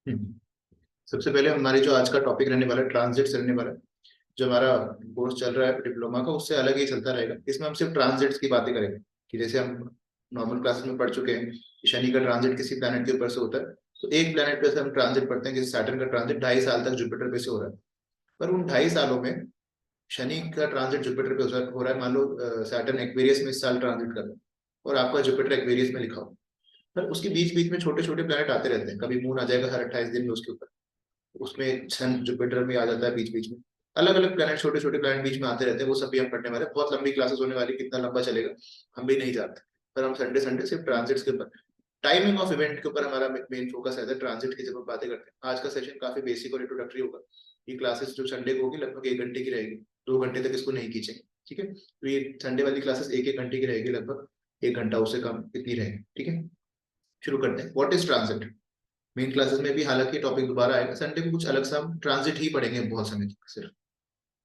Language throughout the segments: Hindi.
हम्म। सबसे पहले हमारे जो आज का टॉपिक रहने वाला है ट्रांजिट से रहने वाला है। जो हमारा कोर्स चल रहा है डिप्लोमा का, उससे अलग ही चलता रहेगा। इसमें हम सिर्फ ट्रांजिट्स की बातें करेंगे कि जैसे हम नॉर्मल क्लासेस में पढ़ चुके हैं कि शनि का ट्रांजिट किसी प्लैनेट के ऊपर से होता है। तो एक प्लैनेट पे से हम ट्रांजिट पढ़ते हैं, जैसे सैटर्न का ट्रांजिट 2.5 साल तक जुपिटर पे से हो रहा है। पर उन 2.5 सालों में शनि का ट्रांजिट जुपिटर पे हो रहा है। मान लो सैटर्न एक्वेरियस में इस साल ट्रांजिट कर रहा है और आपका जुपिटर एक्वेरियस में लिखा हो। पर उसके बीच बीच में छोटे छोटे प्लैनेट आते रहते हैं। कभी मून आ जाएगा हर 28 दिन में उसके ऊपर, उसमें सन जुपिटर में आ जाता है बीच बीच में। अलग अलग प्लैनेट, छोटे छोटे प्लैनेट बीच में आते रहते हैं। वो सभी हम पढ़ने वाले हैं। बहुत लंबी क्लासेस होने वाली, कितना लंबा चलेगा हम भी नहीं जानते। पर हम संडे संडे सिर्फ ट्रांजिट्स के ऊपर, टाइमिंग ऑफ इवेंट के ऊपर हमारा मेन फोकस है। ट्रांजिट की जब हम बातें करते हैं, आज का सेशन काफी बेसिक और इंट्रोडक्टरी होगा। ये क्लासेस जो संडे को होगी लगभग 1 घंटे की रहेगी। 2 घंटे तक इसको नहीं खींचेंगे, ठीक है। तो ये संडे वाली क्लासेस 1 1 घंटे की रहेगी, लगभग 1 घंटा उससे कम इतनी रहेगी, ठीक है। शुरू करते हैं। What is transit. Main classes में भी हालांकि टॉपिक दोबारा आएगा, संडे को कुछ अलग सा हम ट्रांजिट ही पढ़ेंगे बहुत समय तक सिर्फ।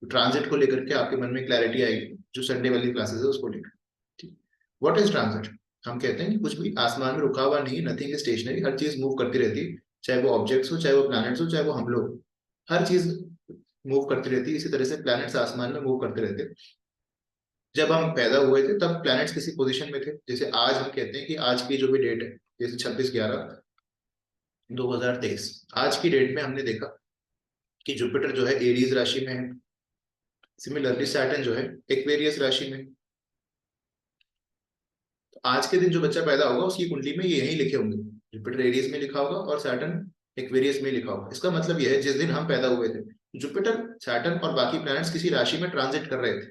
तो ट्रांजिट को लेकर के आपके मन में क्लैरिटी आएगी जो संडे वाली क्लासेस है उसको लेकर, ठीक। What is transit. हम कहते हैं कि कुछ भी आसमान में रुका हुआ नहीं, नथिंग इज स्टेशनरी। हर चीज मूव करती रहती है, चाहे वो ऑब्जेक्ट्स हो, चाहे वो प्लैनेट्स हो, चाहे वो हम लोग। हर चीज मूव करती रहती है। इसी तरह से प्लैनेट्स आसमान में मूव करते रहते हैं। जब हम पैदा हुए थे तब प्लैनेट्स किसी पोजीशन में थे। जैसे आज हम कहते हैं कि आज की जो भी डेट है, जैसे 26/11/2023, आज की डेट में हमने देखा कि जुपिटर जो है एरीज राशि में है। सिमिलरली सैटर्न जो है एक्वेरियस राशि में। तो आज के दिन जो बच्चा पैदा होगा उसकी कुंडली में ये यही लिखे होंगे, जुपिटर एरीज में लिखा होगा और सैटर्न एक्वेरियस में लिखा होगा। इसका मतलब यह है जिस दिन हम पैदा हुए थे जुपिटर, सैटर्न और बाकी प्लैनेट्स किसी राशि में ट्रांजिट कर रहे थे।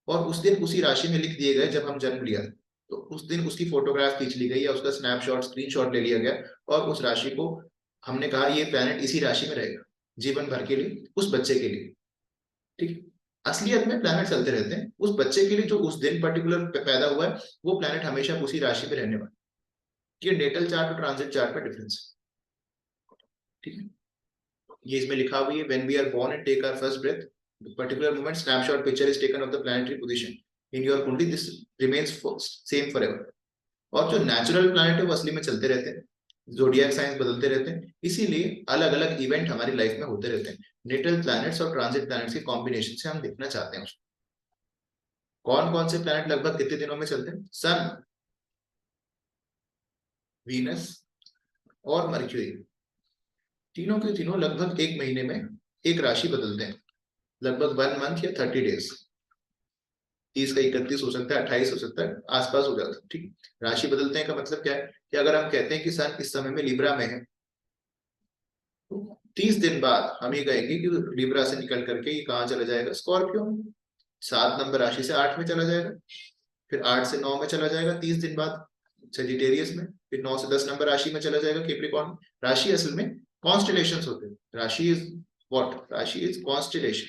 और उस दिन उसी राशि में लिख दिए गए जब हम जन्म लिया था। तो उस दिन उसकी फोटोग्राफ खींच ली गई या उसका स्नैपशॉट स्क्रीनशॉट ले लिया गया और उस राशि को हमने कहा ये प्लैनेट इसी राशि में रहेगा जीवन भर के लिए, उस बच्चे के लिए, ठीक है। असलियत में प्लैनेट चलते रहते हैं। उस बच्चे के लिए जो उस दिन पर्टिकुलर पैदा हुआ है वो प्लैनेट हमेशा उसी राशि में रहने वाला है। ये नेटल चार्ट और ट्रांजिट चार्ट में डिफरेंस है, ठीक है। ये इसमें लिखा हुआ है when we are born and take our first breath the particular moment snapshot picture is taken of the planetary position in your kundli, this remains same forever. और जो नेचुरल प्लैनेट है वो असली में चलते रहते हैं। जोडियाक साइंस बदलते रहते हैं, इसीलिए अलग अलग इवेंट हमारी लाइफ में होते रहते हैं। नेटल प्लैनेट्स और ट्रांजिट प्लैनेट्स के कॉम्बिनेशन से हम देखना चाहते हैं उसको। कौन कौन से प्लैनेट लगभग कितने दिनों में चलते हैं। सन, वीनस और मर्क्यूरी, तीनों के तीनों लगभग 1 महीने में एक राशि बदलते हैं। लगभग 1 मंथ या 30 डेज। 30 का 31 हो सकता है, 28 हो सकता है, आसपास हो जाता है, ठीक। राशि बदलते हैं का मतलब क्या है कि अगर हम कहते हैं कि सन इस समय में लिब्रा में है, तो 30 दिन बाद हम ये कहेंगे कि लिब्रा से निकल करके ये कहाँ चला जाएगा, स्कॉर्पियो में। 7 नंबर राशि से 8 में चला जाएगा, फिर 8 से 9 में चला जाएगा 30 दिन बाद सेजिटेरियस में, फिर 9 से 10 नंबर राशि में चला जाएगा कैप्रिकॉर्न में। राशि असल में कॉन्स्टेलेशंस होते हैं। राशि इज व्हाट, राशि इज कॉन्स्टेलेशन।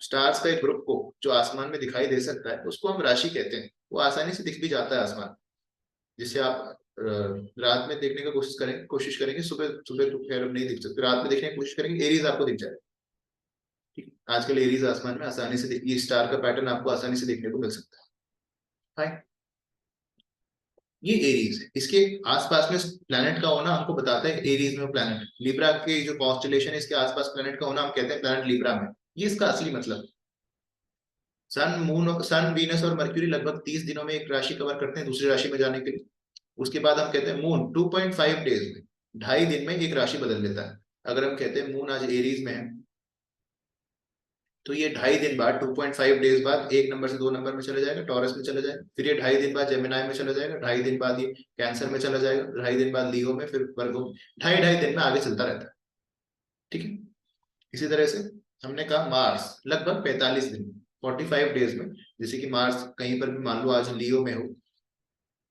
स्टार्स का एक ग्रुप को जो आसमान में दिखाई दे सकता है उसको हम राशि कहते हैं। वो आसानी से दिख भी जाता है आसमान। जिसे आप रात में देखने का कोशिश करेंगे, सुबह सुबह तो खैर अब नहीं दिख सकते, रात में देखने की कोशिश करेंगे एरीज आपको दिख जाएगा, ठीक है? आजकल एरीज आसमान में आसानी से ये स्टार का पैटर्न आपको आसानी से देखने को मिल सकता है। हाय, ये एरीज है। इसके आसपास में प्लैनेट का होना हमको बताता है एरीज में प्लैनेट। लिब्रा के जो कॉन्स्टेलेशन है इसके आसपास प्लैनेट का होना हम कहते हैं प्लैनेट लिब्रा में। ये इसका असली मतलब। सन, मून, सन, वीनस और मर्क्यूरी लगभग 30 दिनों में एक राशि कवर करते हैं दूसरी राशि में जाने के लिए। उसके बाद हम कहते हैं मून 2.5 डेज में, 2.5 दिन में एक राशि बदल लेता है। अगर हम कहते हैं मून आज एरीज में है तो ये 2.5 दिन बाद, 2.5 डेज बाद, 1 नंबर से 2 नंबर में चला जाएगा, टॉरस में चला जाएगा। फिर ये 2.5 दिन बाद जेमिनाई में चला जाएगा, 2.5 दिन बाद ये कैंसर में चला जाएगा, 2.5 दिन बाद लियो में, फिर वर्गो। 2.5 2.5 दिन में आगे चलता रहता है, ठीक है। इसी तरह से हमने कहा मार्स लगभग 45 दिन, 45 डेज में। जैसे कि मार्स कहीं पर भी मान लो आज लियो में हो,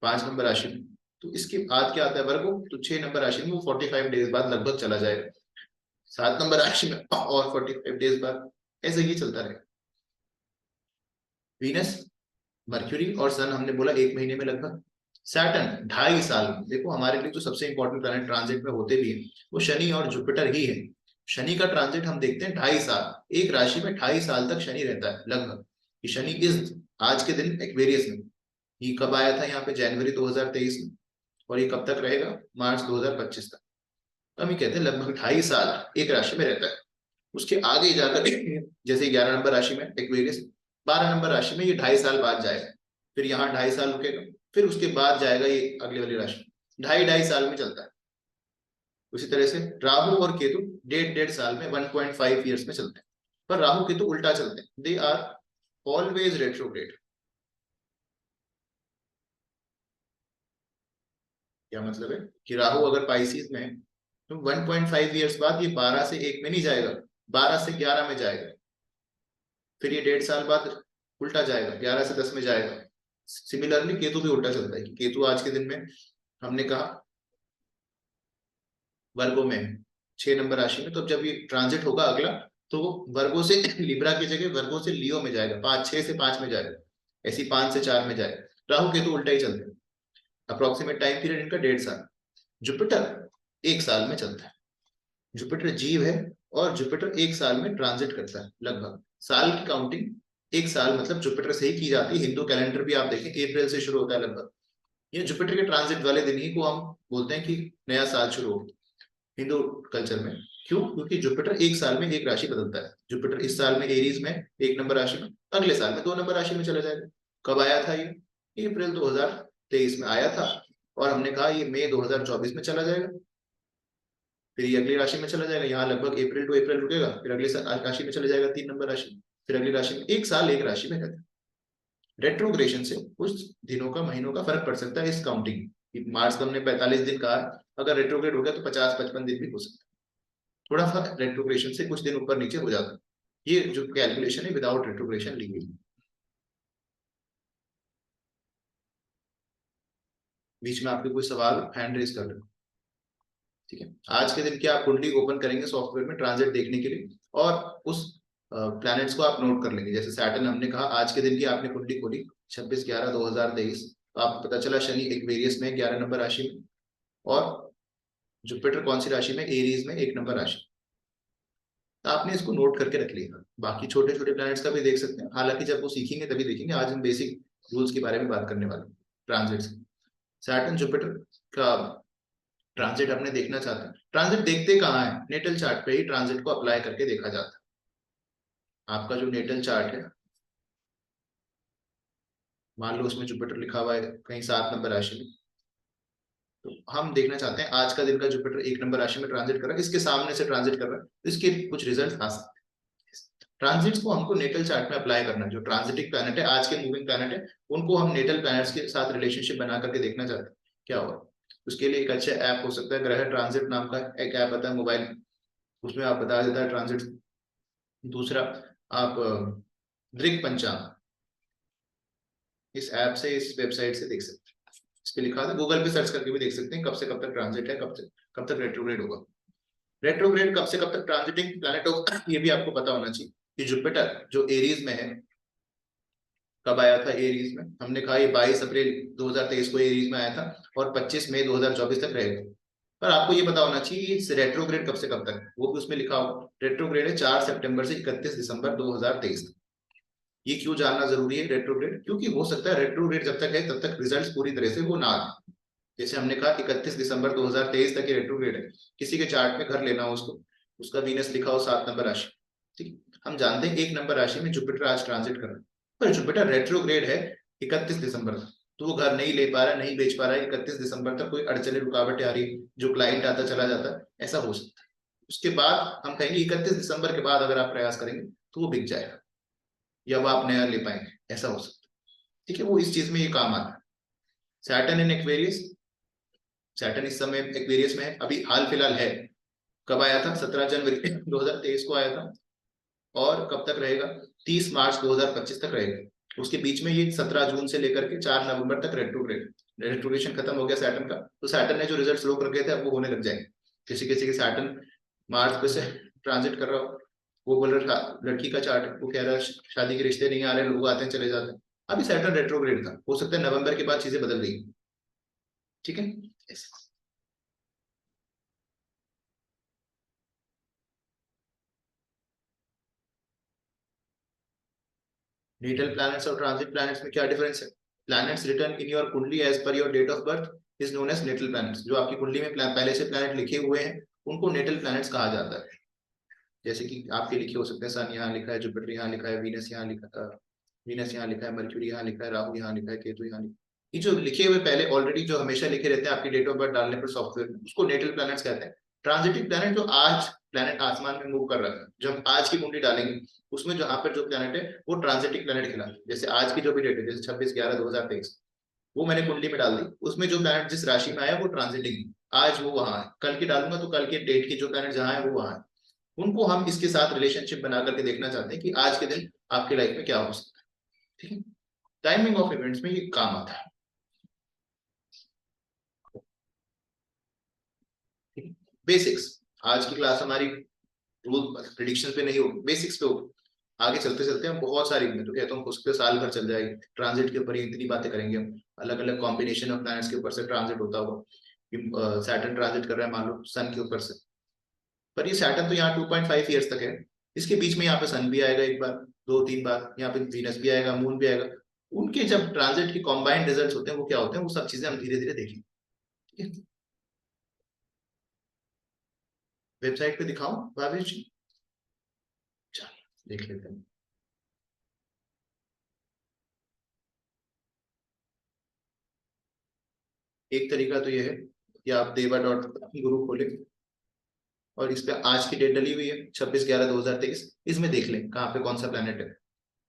5 नंबर राशि में, तो इसके बाद क्या आता है वर्गो, तो 6 नंबर राशि में वो 45 डेज बाद लगभग चला जाएगा। 7 नंबर राशि में और 45 डेज बाद, ऐसे ही चलता रहेगा। वीनस, मर्क्यूरी और सन हमने बोला 1 महीने में लगभग। सैटर्न 2.5 साल में। देखो हमारे लिए जो सबसे इंपॉर्टेंट प्लैनेट ट्रांजिट में होते भी है वो शनि और जुपिटर ही है। शनि का ट्रांजिट हम देखते हैं 2.5 साल, एक राशि में 2.5 साल तक शनि रहता है लगभग। कि शनि इस आज के दिन एक्वेरियस में, ये कब आया था यहाँ पे, जनवरी 2023 में। और ये कब तक रहेगा, मार्च 2025 तक। हम ये कहते हैं लगभग 2.5 साल एक राशि में रहता है। उसके आगे जाकर जैसे 11 नंबर राशि में एक्वेरियस, 12 नंबर राशि में ये 2.5 साल बाद जाएगा, फिर यहाँ 2.5 साल रुकेगा, फिर उसके बाद जाएगा ये अगली वाली राशि, 2.5 साल में चलता है। उसी तरह से राहु और केतु 1.5 साल में 1.5 ईयर्स में चलते हैं, पर राहु केतु उल्टा चलते हैं, दे आर ऑलवेज रेट्रोग्रेड। क्या मतलब है कि राहु अगर पाइसिस में है तो 1.5 ईयर्स बाद ये 12 से 1 में नहीं जाएगा, 12 से 11 में जाएगा, फिर ये 1.5 साल बाद उल्टा जाएगा, 11 से 10 में जाएगा। सिमिलरली केतु भी उल्टा चलता है, केतु आज के दिन में हमने कहा वर्गों में 6 नंबर राशि में, तो जब ये ट्रांजिट होगा अगला तो वो वर्गों से लिब्रा की जगह वर्गों से लियो में जाएगा, 6 से 5 में जाएगा, ऐसी 5 से 4 में जाएगा। राहु केतु उल्टा ही चलते हैं। अप्रोक्सीमेट टाइम पीरियड इनका 1.5 साल। जुपिटर 1 साल में चलता है, जुपिटर जीव है और जुपिटर 1 साल में ट्रांजिट करता है। लगभग साल की काउंटिंग 1 साल मतलब जुपिटर से ही की जाती है। हिंदू कैलेंडर भी आप देखें अप्रैल से शुरू होता है लगभग, ये जुपिटर के ट्रांजिट वाले दिन ही को हम बोलते हैं कि नया साल शुरू हो हिंदू कल्चर में। क्यों? क्योंकि जुपिटर 1 साल में एक राशि बदलता है। जुपिटर इस साल में एरीज में 1 नंबर राशि में, अगले साल में 2 नंबर राशि में चला जाएगा। कब आया था ये? अप्रैल 2023 में आया था, और हमने कहा ये मई 2024 में चला जाएगा, फिर ये अगली राशि में चला जाएगा, यहाँ लगभग अप्रैल टू अप्रैल रुकेगा, फिर अगली राशि में चला जाएगा 3 नंबर राशि, फिर अगली राशि में। 1 साल एक राशि में रहता है। रेट्रोग्रेशन से कुछ दिनों का महीनों का फर्क पड़ सकता है इस काउंटिंग। मार्च का हमने 45 दिन कहा, अगर रेट्रोग्रेड हो गया तो 50-55 दिन भी हो सकता है। थोड़ा सा रेट्रोग्रेशन से कुछ दिन ऊपर नीचे हो जाता है। ये जो कैलकुलेशन है विदाउट रेट्रोग्रेशन ली गई। बीच में आपके कोई सवाल हैंड रेज कर रहे हो? ठीक है, आज के दिन की आप कुंडली ओपन करेंगे सॉफ्टवेयर में ट्रांजिट देखने के लिए, और उस प्लैनेट्स को आप नोट कर लेंगे। जैसे सैटर्न हमने कहा आज के दिन की आपने कुंडली खोली 26/11/2023, तो आपको पता चला शनि एक्वेरियस में 11 नंबर राशि में, और जुपिटर कौन सी राशि में? एरीज में 1 नंबर राशि। तो आपने इसको नोट करके रख लिया। बाकी छोटे छोटे प्लैनेट्स का भी देख सकते हैं, हालांकि जब वो सीखेंगे तभी देखेंगे, आज हम बेसिक रूल्स के बारे में बात करने वाले हैं ट्रांजिट से। सैटर्न जुपिटर का ट्रांजिट अपने देखना चाहते हैं। ट्रांजिट देखते कहाँ है? नेटल चार्ट पे ही ट्रांजिट को अप्लाई करके देखा जाता है। आपका जो नेटल चार्ट है, मान लो उसमें जुपिटर लिखा हुआ है कहीं 7 नंबर राशि में, तो हम देखना चाहते हैं आज का दिन का जुपिटर 1 नंबर राशि में ट्रांजिट कर रहा है, इसके सामने से ट्रांजिट कर रहा है, तो इसके कुछ रिजल्ट आ सकते हैं। ट्रांजिट्स को हमको नेटल चार्ट में अप्लाई करना है। जो ट्रांजिटिंग प्लैनेट है, आज के मूविंग प्लैनेट है, उनको हम नेटल प्लैनेट्स के साथ रिलेशनशिप बना करके देखना चाहते हैं क्या होगा। उसके लिए एक अच्छा ऐप हो सकता है, ग्रह ट्रांजिट नाम का एक ऐप आता है मोबाइल, उसमें आप बता देता है ट्रांजिट। दूसरा, आप दृक पंचांग इस ऐप से, इस वेबसाइट से देख सकते हैं। इस पे लिखा था, गूगल पे सर्च करके भी देख सकते हैं कब से कब तक ट्रांजिट है, कब तक रेट्रोग्रेड होगा। रेट्रोग्रेड कब से कब तक ट्रांजिटिंग प्लैनेट होगा ये भी आपको पता होना चाहिए कि जुपिटर जो एरीज में है, कब आया था एरीज में? हमने कहा ये 22 अप्रैल 2023 को एरीज में आया था, और 25 मई 2024 तक रहेगा। पर आपको ये पता होना चाहिए रेट्रोग्रेड कब से कब तक, वो भी उसमें लिखा होगा। रेट्रोग्रेड है 4 सितंबर से 31 दिसंबर 2023 तक। ये क्यों जानना जरूरी है रेट्रोग्रेड? क्योंकि हो सकता है रेट्रोग्रेड जब तक है तब तक रिजल्ट्स पूरी तरह से वो ना आए। जैसे हमने कहा 31 दिसंबर 2023 तक ये रेट्रोग्रेड है, किसी के चार्ट में घर लेना हो उसको, उसका वीनस लिखा हो 7 नंबर राशि, ठीक, हम जानते हैं 1 नंबर राशि में जुपिटर आज ट्रांजिट कर रहा है, पर जुपिटर रेट्रोग्रेड है 31 दिसंबर तक, तो वो घर नहीं ले पा रहा है, नहीं बेच पा रहा है 31 दिसंबर तक, कोई अड़चने रुकावटें आ रही, जो क्लाइंट आता चला जाता है, ऐसा हो सकता है। उसके बाद हम कहेंगे 31 दिसंबर के बाद अगर आप प्रयास करेंगे तो वो बिक जाएगा, या वो आप नया ले पाएंगे, ऐसा हो सकता है। ठीक है, वो इस चीज में ये काम आता है। सैटर्न इन एक्वेरियस, सैटर्न इस समय एक्वेरियस में है, अभी हाल फिलहाल है। कब आया था? 17 जनवरी 2023 को आया था, और कब तक रहेगा? 30 मार्च 2025 तक रहेगा। उसके बीच में ये 17 जून से लेकर के 4 नवंबर तक रेट्रोग्रेशन खत्म हो गया सैटर्न का। तो सैटर्न ने जो रिजल्ट्स रोक रखे थे अब वो होने लग जाएंगे। किसी किसी के सैटर्न मार्च पे से ट्रांजिट कर रहा हो, वो बोल रहा लड़की का चार्ट, वो कह रहा है शादी के रिश्ते नहीं आ रहे, लोग आते हैं चले जाते हैं। अभी सैटर्न रेट्रोग्रेड था, हो सकता है नवंबर के बाद चीजें बदल गई। ठीक है, नेटल प्लैनेट्स और ट्रांजिट प्लैनेट्स में क्या डिफरेंस है? Planets return in your kundli as per your date of birth is known as natal planets. जो आपकी कुंडली में पहले से प्लैनेट लिखे हुए हैं उनको नेटल प्लैनेट्स कहा जाता है। जैसे कि आपके लिखे हो सकते हैं, सन यहाँ लिखा है, जुपिटर यहाँ लिखा है, वीनस यहाँ लिखा है, मर्क्यूरी यहाँ लिखा है, राहु यहाँ लिखा है, केतु यहाँ लिखा है। ये जो लिखे हुए पहले ऑलरेडी जो हमेशा लिखे रहते हैं आपकी डेट ऑफ बर्थ डालने पर सॉफ्टवेयर में, उसको नेटल प्लैनेट्स कहते हैं। ट्रांजिटिव प्लैनेट जो आज प्लैनेट आसमान में मूव कर रहा है, जब हम आज की कुंडली डालेंगे उसमें जहां पर जो प्लैनेट है वो ट्रांजिटिव प्लैनेट खिलाते हैं। जैसे आज की जो भी डेट है, जैसे 26/11/2023, वो मैंने कुंडली में डाल दी, उसमें जो प्लैनेट जिस राशि में आया वो ट्रांजिटिंग आज वो वहां है। कल की डालूंगा तो कल के डेट की जो प्लैनेट जहां है वो वहां है। उनको हम इसके साथ रिलेशनशिप बना करके देखना चाहते हैं कि आज के दिन आपके लाइफ में क्या हो सकता है। ठीक है, टाइमिंग ऑफ इवेंट्स में ये काम आता है। बेसिक्स, आज की क्लास हमारी रूल प्रिडिक्शन पे नहीं होगी, बेसिक्स पे होगी। आगे चलते चलते हम बहुत सारी, मैं तो कहता हूँ उस पर साल भर चल जाएगी। ट्रांजिट के ऊपर इतनी बातें करेंगे हम, अलग अलग कॉम्बिनेशन ऑफ प्लैनेट्स के ऊपर से ट्रांजिट होता होगा। सैटर्न ट्रांजिट कर रहा है मान लो सन के ऊपर से, पर ये सैटर्न तो यहाँ 2.5 ईयर्स तक है। इसके बीच में यहाँ पे सन भी आएगा एक बार, 2-3 बार, यहाँ पे वीनस भी आएगा, मून भी आएगा। उनके जब ट्रांजिट के कॉम्बाइंड रिजल्ट्स होते हैं वो क्या होते हैं, वो सब चीजें हम धीरे धीरे देखेंगे। ठीक है, वेबसाइट पे दिखाओ भावेश जी, चलो देख लेते हैं। एक तरीका तो ये है कि आप देवा.गुरु खोलें और इस पे आज की डेट डली हुई है 26/11/2023, इसमें देख लें कहाँ पे कौन सा प्लेनेट है।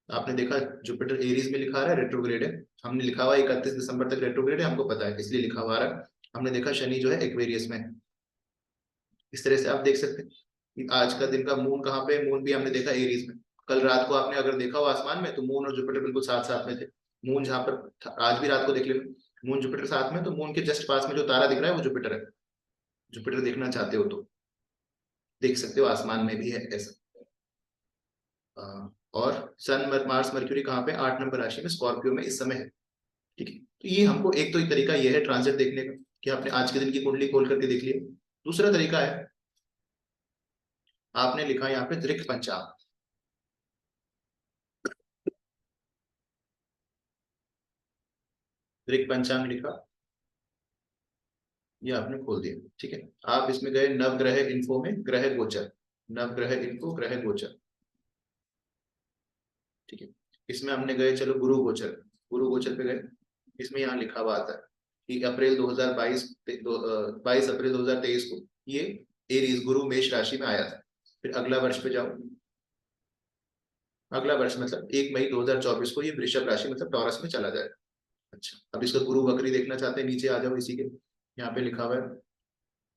आपने देखा जुपिटर एरीज में लिखा आ रहा है रेट्रोग्रेड है, हमने लिखा हुआ 31 दिसंबर तक रेट्रोग्रेड है, हमको पता है इसलिए लिखा हुआ आ रहा है। हमने देखा शनि जो है एक्वेरियस में है। इस तरह से आप देख सकते हैं कि आज का दिन का मून कहाँ पे, मून भी हमने देखा एरीज में। कल रात को आपने अगर देखा हो आसमान में तो मून और जुपिटर बिल्कुल साथ साथ में थे। मून जहां पर आज भी रात को देख लेना, मून जुपिटर साथ में, तो मून के जस्ट पास में जो तारा दिख रहा है वो जुपिटर है। जुपिटर देखना चाहते हो तो देख सकते हो, आसमान में भी है ऐसा। और सन मार्स मर्क्यूरी कहाँ पे, 8 नंबर राशि में स्कॉर्पियो में इस समय है। ठीक है, तो ये हमको एक तो तरीका ये है ट्रांजिट देखने का कि आपने आज के दिन की कुंडली खोल करके देख लिया। दूसरा तरीका है, आपने लिखा यहाँ पे दृक पंचांग। दृक पंचांग लिखा, ये आपने खोल दिया। ठीक है, आप इसमें गए नवग्रह इन्फो में, ग्रह गोचर, नवग्रह इन्फो ग्रह गोचर। ठीक है, इसमें हमने गए, चलो गुरु गोचर, गुरु गोचर पे गए। इसमें यहाँ लिखा हुआ आता है कि अप्रैल 2022, 22 अप्रैल 2023 को ये एरीज गुरु मेष राशि में आया था। फिर अगला वर्ष पे जाओ, अगला वर्ष मतलब 1 मई 2024 को ये वृषभ राशि मतलब टॉरस में चला जाएगा। अच्छा, अब इसका गुरु वक्री देखना चाहते हैं, नीचे आ जाओ, इसी के यहाँ पे लिखा हुआ है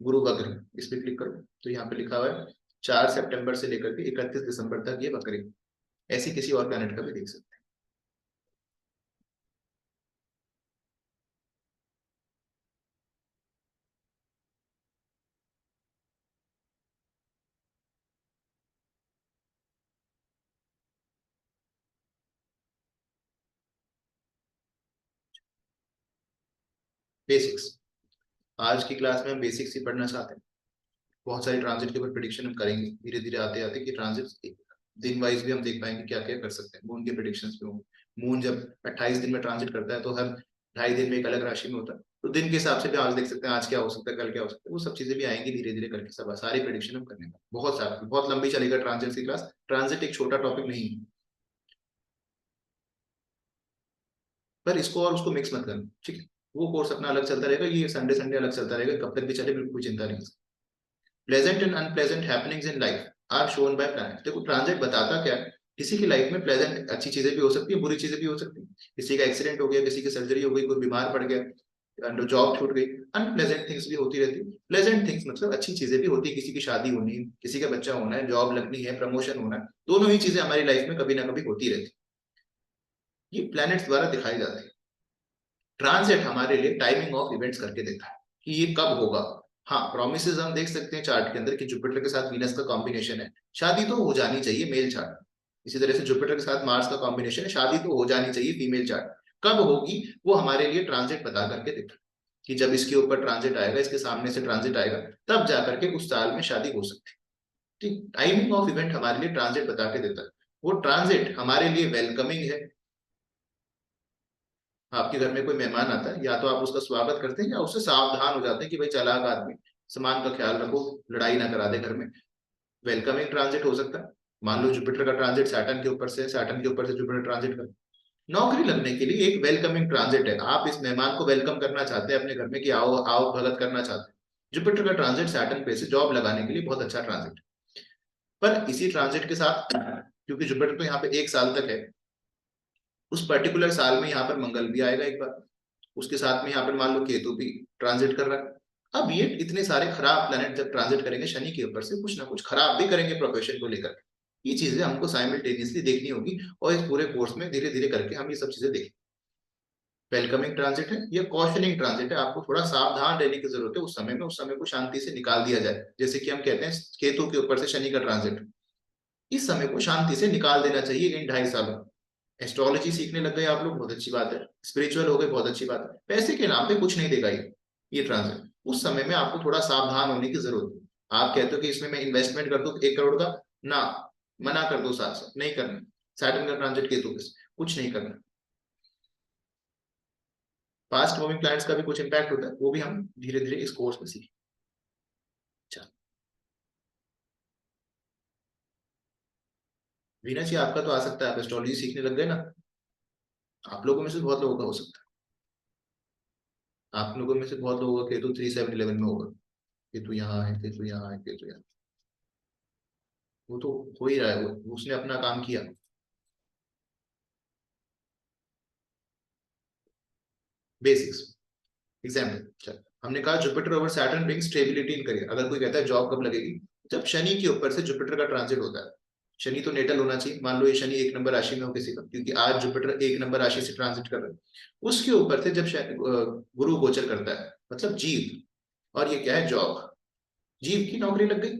गुरु वक्र, इस पे क्लिक करो तो यहाँ पे लिखा हुआ है 4 सितंबर से लेकर के 31 दिसंबर तक ये वक्री। ऐसी किसी और प्लैनेट का भी देख सकते हैं। बेसिक्स, आज की क्लास में हम बेसिक्स ही पढ़ना चाहते हैं। बहुत सारी ट्रांजिट के ऊपर प्रिडिक्शन हम करेंगे धीरे धीरे आते आते, कि ट्रांजिट दिन वाइज भी हम देख पाएंगे क्या क्या कर सकते हैं। मून के प्रिडिक्शन पे होंगे, मून जब 28 दिन में ट्रांजिट करता है तो हर 2.5 दिन में एक अलग राशि में होता है, तो दिन के हिसाब से भी आज देख सकते हैं आज क्या हो सकता है, कल क्या हो सकता है। वो सब चीजें भी आएंगी धीरे धीरे करके, सब सारी प्रिडिक्शन हम करने का बहुत सारा, बहुत लंबी चलेगा ट्रांजिट की क्लास। ट्रांजिट एक छोटा टॉपिक नहीं है, पर इसको और उसको मिक्स मत करना। ठीक है, वो कोर्स अपना अलग चलता रहेगा, ये संडे संडे अलग चलता रहेगा, कब तक भी चले बिल्कुल कोई चिंता नहीं। Pleasant and unpleasant happenings in life are shown by planet. देखो ट्रांजिट बताता क्या है, किसी की लाइफ में प्लेजेंट अच्छी चीजें भी हो सकती है, बुरी चीजें भी हो सकती है। किसी का एक्सीडेंट हो गया, किसी की सर्जरी हो गई, कोई बीमार पड़ गया, जॉब छूट गई, अनप्लेजेंट थिंग्स भी होती रहती है। प्लेजेंट थिंग्स मतलब अच्छी चीजें भी होती है, किसी की शादी होनी है, किसी का बच्चा होना है, जॉब लगनी है, प्रमोशन होना है, दोनों ही चीजें हमारी लाइफ में कभी ना कभी होती रहती है। ये प्लैनेट्स द्वारा दिखाई जाती है। ट्रांजिट हमारे लिए टाइमिंग ऑफ इवेंट्स करके देता है कि ये कब होगा। हाँ, प्रोमिसेस हम देख सकते हैं चार्ट के अंदर कि जुपिटर के साथ वीनस का कॉम्बिनेशन है, शादी तो हो जानी चाहिए, मेल चार्ट। इसी तरह से जुपिटर के साथ मार्स का कॉम्बिनेशन है, शादी तो हो जानी चाहिए, फीमेल चार्ट। कब होगी वो हमारे लिए ट्रांजिट बता करके देता है कि जब इसके ऊपर ट्रांजिट आएगा, इसके सामने से ट्रांजिट आएगा, तब जाकर के उस साल में शादी हो सकती है। ठीक, टाइमिंग ऑफ इवेंट हमारे लिए ट्रांजिट बता के देता है। वो ट्रांजिट हमारे लिए वेलकमिंग है। आपके घर में कोई मेहमान आता है, या तो आप उसका स्वागत करते हैं या उससे सावधान हो जाते हैं कि भाई चालाक आदमी, सामान का ख्याल रखो, लड़ाई ना करा दे घर में। वेलकमिंग ट्रांजिट हो सकता है, मान लो जुपिटर का ट्रांजिट सैटर्न के ऊपर से, सैटर्न के ऊपर से जुपिटर ट्रांजिट कर, नौकरी लगने के लिए एक वेलकमिंग ट्रांजिट है। आप इस मेहमान को वेलकम करना चाहते हैं अपने घर में कि आओ आओ भगत करना चाहते हैं। जुपिटर का ट्रांजिट सैटर्न पे से जॉब लगाने के लिए बहुत अच्छा ट्रांजिट। पर इसी ट्रांजिट के साथ, क्योंकि जुपिटर तो यहाँ पे 1 साल तक है, उस पर्टिकुलर साल में यहाँ पर मंगल भी आएगा एक बार, उसके साथ में यहाँ पर मान लो केतु भी ट्रांजिट कर रहा है। अब ये इतने सारे खराब प्लैनेट जब ट्रांजिट करेंगे शनि के ऊपर से, कुछ ना कुछ खराब भी करेंगे प्रोफेशन को लेकर। ये चीजें हमको साइमल्टेनियसली देखनी होगी और इस पूरे कोर्स में धीरे धीरे करके हम ये सब चीजें देखें। वेलकमिंग ट्रांजिट है या कॉशनिंग ट्रांजिट है, आपको थोड़ा सावधान रहने की जरूरत है उस समय में, उस समय को शांति से निकाल दिया जाए। जैसे कि हम कहते हैं केतु के ऊपर से शनि का ट्रांजिट, इस समय को शांति से निकाल देना चाहिए इन 2.5 सालों। एस्ट्रोलॉजी सीखने लग गए आप लोग, बहुत अच्छी बात है, स्पिरिचुअल हो गए, बहुत अच्छी बात है, पैसे के नाम पे कुछ नहीं देगा ये ट्रांजिट। उस समय में आपको थोड़ा सावधान होने की जरूरत है। आप कहते हो कि इसमें मैं इन्वेस्टमेंट कर दूं 1 करोड़ का, ना, मना कर दो, साथ साथ नहीं करना। सैटर्न का ट्रांजिट केतु पे कुछ नहीं करना। फास्ट मूविंग प्लैनेट्स का भी कुछ इंपैक्ट होता है, वो भी हम धीरे धीरे इस कोर्स में सीखें। वीना जी आपका तो आ सकता है, आप एस्ट्रोलॉजी सीखने लग गए ना, आप लोगों में से बहुत लोगों का हो सकता है। आप लोगों में से बहुत लोगों का केतु 3 7 11 में होगा, केतु यहाँ है, केतु यहाँ है, केतु यहाँ, वो तो हो ही रहा है, वो उसने अपना काम किया। बेसिक्स एग्जाम्पल, चल हमने कहा Jupiter over Saturn bring stability in career. अगर कोई कहता है जॉब कब लगेगी, जब शनि के ऊपर से जुपिटर का ट्रांजिट होता है। शनि तो नेटल होना चाहिए, मान लो ये शनि 1 नंबर राशि में हो किसी का, क्योंकि आज जुपिटर 1 नंबर राशि से ट्रांजिट कर रहा है। उसके ऊपर से जब गुरु गोचर करता है, मतलब जीव, और ये क्या है, जॉब, जीव की नौकरी लग गई,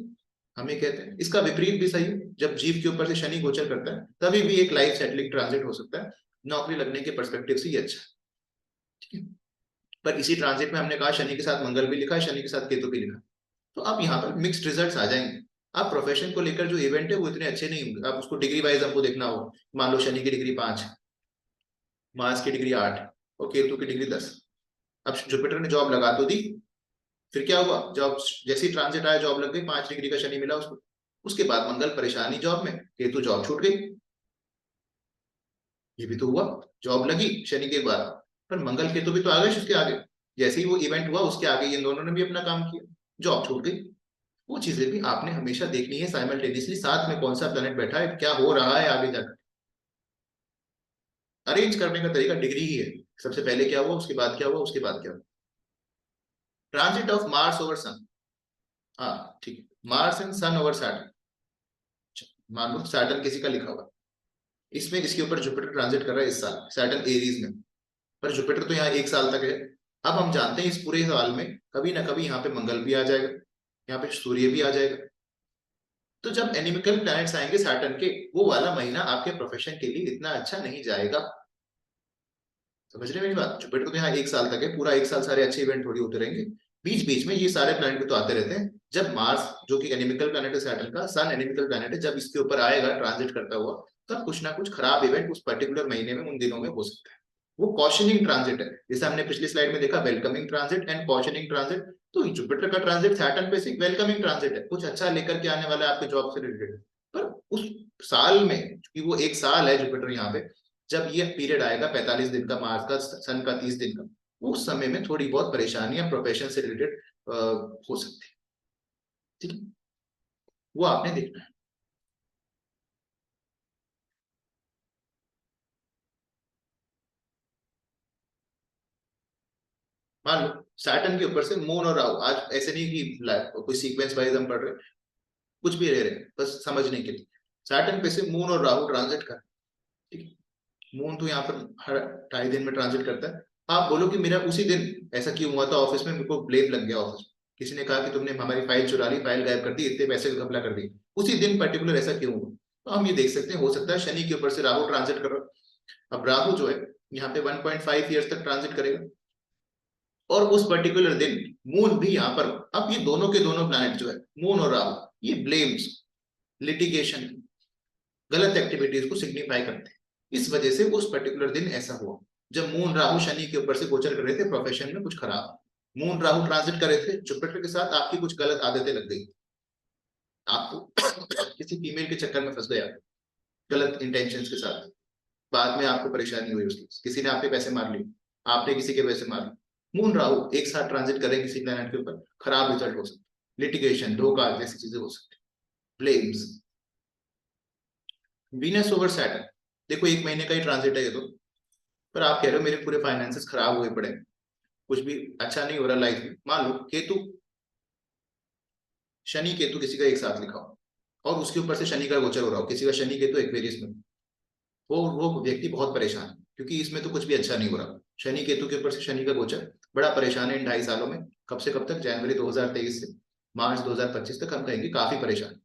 हमें कहते हैं। इसका विपरीत भी सही है, जब जीव के ऊपर से शनि गोचर करता है तभी भी एक लाइफ सेटलिंग ट्रांजिट हो सकता है, नौकरी लगने के परस्पेक्टिव से ये अच्छा है, ठीक है। पर इसी ट्रांजिट में हमने कहा शनि के साथ मंगल भी लिखा है, शनि के साथ केतु भी लिखा, तो अब यहाँ पर मिक्स्ड रिजल्ट्स आ जाएंगे। आप प्रोफेशन को लेकर जो इवेंट है वो इतने अच्छे नहीं होंगे, आप उसको डिग्री वाइज हमको देखना हो। मान लो शनि की डिग्री 5, मार्स की डिग्री 8 और केतु की डिग्री 10। अब जुपिटर ने जॉब लगा तो दी, फिर क्या हुआ, जॉब जैसी ट्रांजिट आया जॉब लग गई, 5 डिग्री का शनि मिला उसको। उसके बाद मंगल परेशानी जॉब में, केतु जॉब छूट गई। ये भी तो हुआ, जॉब लगी शनि के बाद, पर मंगल केतु भी तो आ गए उसके आगे, जैसे ही वो इवेंट हुआ उसके आगे इन दोनों ने भी अपना काम किया, जॉब छूट गई। वो चीजें भी आपने हमेशा देखनी है साइमल्टेनियसली, साथ में कौन सा प्लेनेट बैठा है, क्या हो रहा है आगे जाकर। अरेंज करने का तरीका डिग्री ही है, सबसे पहले क्या हुआ, उसके बाद क्या हुआ, उसके बाद क्या हुआ। Transit of Mars over Sun, हाँ ठीक है, Mars and Sun over Saturn. मान लो सैटर्न किसी का लिखा हुआ, इसमें इसके ऊपर जुपिटर ट्रांजिट कर रहा है इस साल, सैटर्न एरीज में, पर जुपिटर तो यहाँ 1 साल तक है। अब हम जानते हैं इस पूरे साल में कभी ना कभी यहाँ पे मंगल भी आ जाएगा, यहाँ पे सूर्य भी आ जाएगा। तो जब एनिमिकल प्लैनेट्स आएंगे सैटर्न के, वो वाला महीना आपके प्रोफेशन के लिए इतना अच्छा नहीं जाएगा। समझ रहे मेरी बात, जुपिटर तो यहाँ 1 साल तक है, पूरा 1 साल सारे अच्छे इवेंट थोड़ी होते रहेंगे, बीच बीच में ये सारे प्लैनेट भी तो आते रहते हैं। जब मार्स जो कि एनिमिकल प्लैनेट है सैटर्न का, सन एनिमिकल प्लैनेट है, जब इसके ऊपर आएगा ट्रांजिट करता हुआ, तब कुछ ना कुछ खराब इवेंट उस पर्टिकुलर महीने में, उन दिनों में हो सकता है। वो कॉशनिंग ट्रांजिट है, जैसे हमने पिछली स्लाइड में देखा, वेलकमिंग ट्रांजिट एंड कॉशनिंग ट्रांजिट। तो जुपिटर का ट्रांजिट सैटर्न पे से वेलकमिंग ट्रांजिट है, कुछ अच्छा लेकर के आने वाला है आपके जॉब से रिलेटेड। पर उस साल में, क्योंकि वो 1 साल है जुपिटर यहाँ पे, जब ये पीरियड आएगा 45 दिन का, मार्स का, सन का 30 दिन का, उस समय में थोड़ी बहुत परेशानियां प्रोफेशन से रिलेटेड हो सकती है, ठीक है, वो आपने देखना है। मान लो सैटर्न के ऊपर से मून और राहु, आज ऐसे नहीं कि कोई सीक्वेंस वाइज हम पढ़ रहे, कुछ भी रह रहे, बस समझने के लिए। सैटर्न पे से मून और राहु ट्रांजिट कर, ठीक है, मून तो यहाँ पर हर 2.5 दिन में ट्रांजिट करता है। आप बोलो कि मेरा उसी दिन ऐसा क्यों हुआ था ऑफिस में, मेरे को ब्लेम लग गया ऑफिस में, किसी ने कहा कि तुमने हमारी फाइल चुरा ली, फाइल गायब कर दी, इतने पैसे घपला कर दिए, उसी दिन पर्टिकुलर ऐसा क्यों हुआ। तो हम ये देख सकते हैं, हो सकता है शनि के ऊपर से राहु ट्रांजिट कर रहा है। अब राहु जो है यहाँ पे 1.5 ईयर्स तक ट्रांजिट करेगा, और उस पर्टिकुलर दिन मून भी यहाँ पर, अब ये दोनों के दोनों प्लैनेट जो है मून और राहु, ये ब्लेम्स, लिटिगेशन, गलत एक्टिविटीज को सिग्निफाई करते हैं। इस वजह से उस पर्टिकुलर दिन ऐसा हुआ, जब मून राहु शनि के ऊपर से गोचर कर रहे थे, प्रोफेशन में कुछ खराब, मून राहु ट्रांजिट कर रहे थे, जुपिटर के साथ आपकी कुछ गलत आदतें लग गई, आपको किसी फीमेल के चक्कर में फंस गया गलत इंटेंशंस के साथ, बाद में आपको परेशानी हुई, उसकी किसी ने आपके पैसे मार लिए, आपने किसी के पैसे मार लिए। मून राहु एक साथ ट्रांजिट करें किसी प्लैनेट के ऊपर, खराब रिजल्ट हो सकते, लिटिगेशन, धोखा जैसी चीजें हो सकती, ब्लेम्स। वीनस ओवर सैटर्न, देखो 1 महीने का ही ट्रांजिट है ये तो, पर आप कह रहे हो मेरे पूरे फाइनेंसेस खराब हुए पड़े, कुछ भी अच्छा नहीं हो रहा लाइफ में। मान लो केतु, शनि केतु किसी का एक साथ लिखा हो और उसके ऊपर से शनि का गोचर हो रहा हो, किसी का शनि केतु एक्वेरियस में, वो व्यक्ति बहुत परेशान है, क्योंकि इसमें तो कुछ भी अच्छा नहीं हो रहा। शनि केतु के ऊपर से शनि का गोचर बड़ा परेशान है इन 2.5 सालों में। कब से कब तक? जनवरी 2023 से मार्च 2025 तक हम कहेंगे काफी परेशान।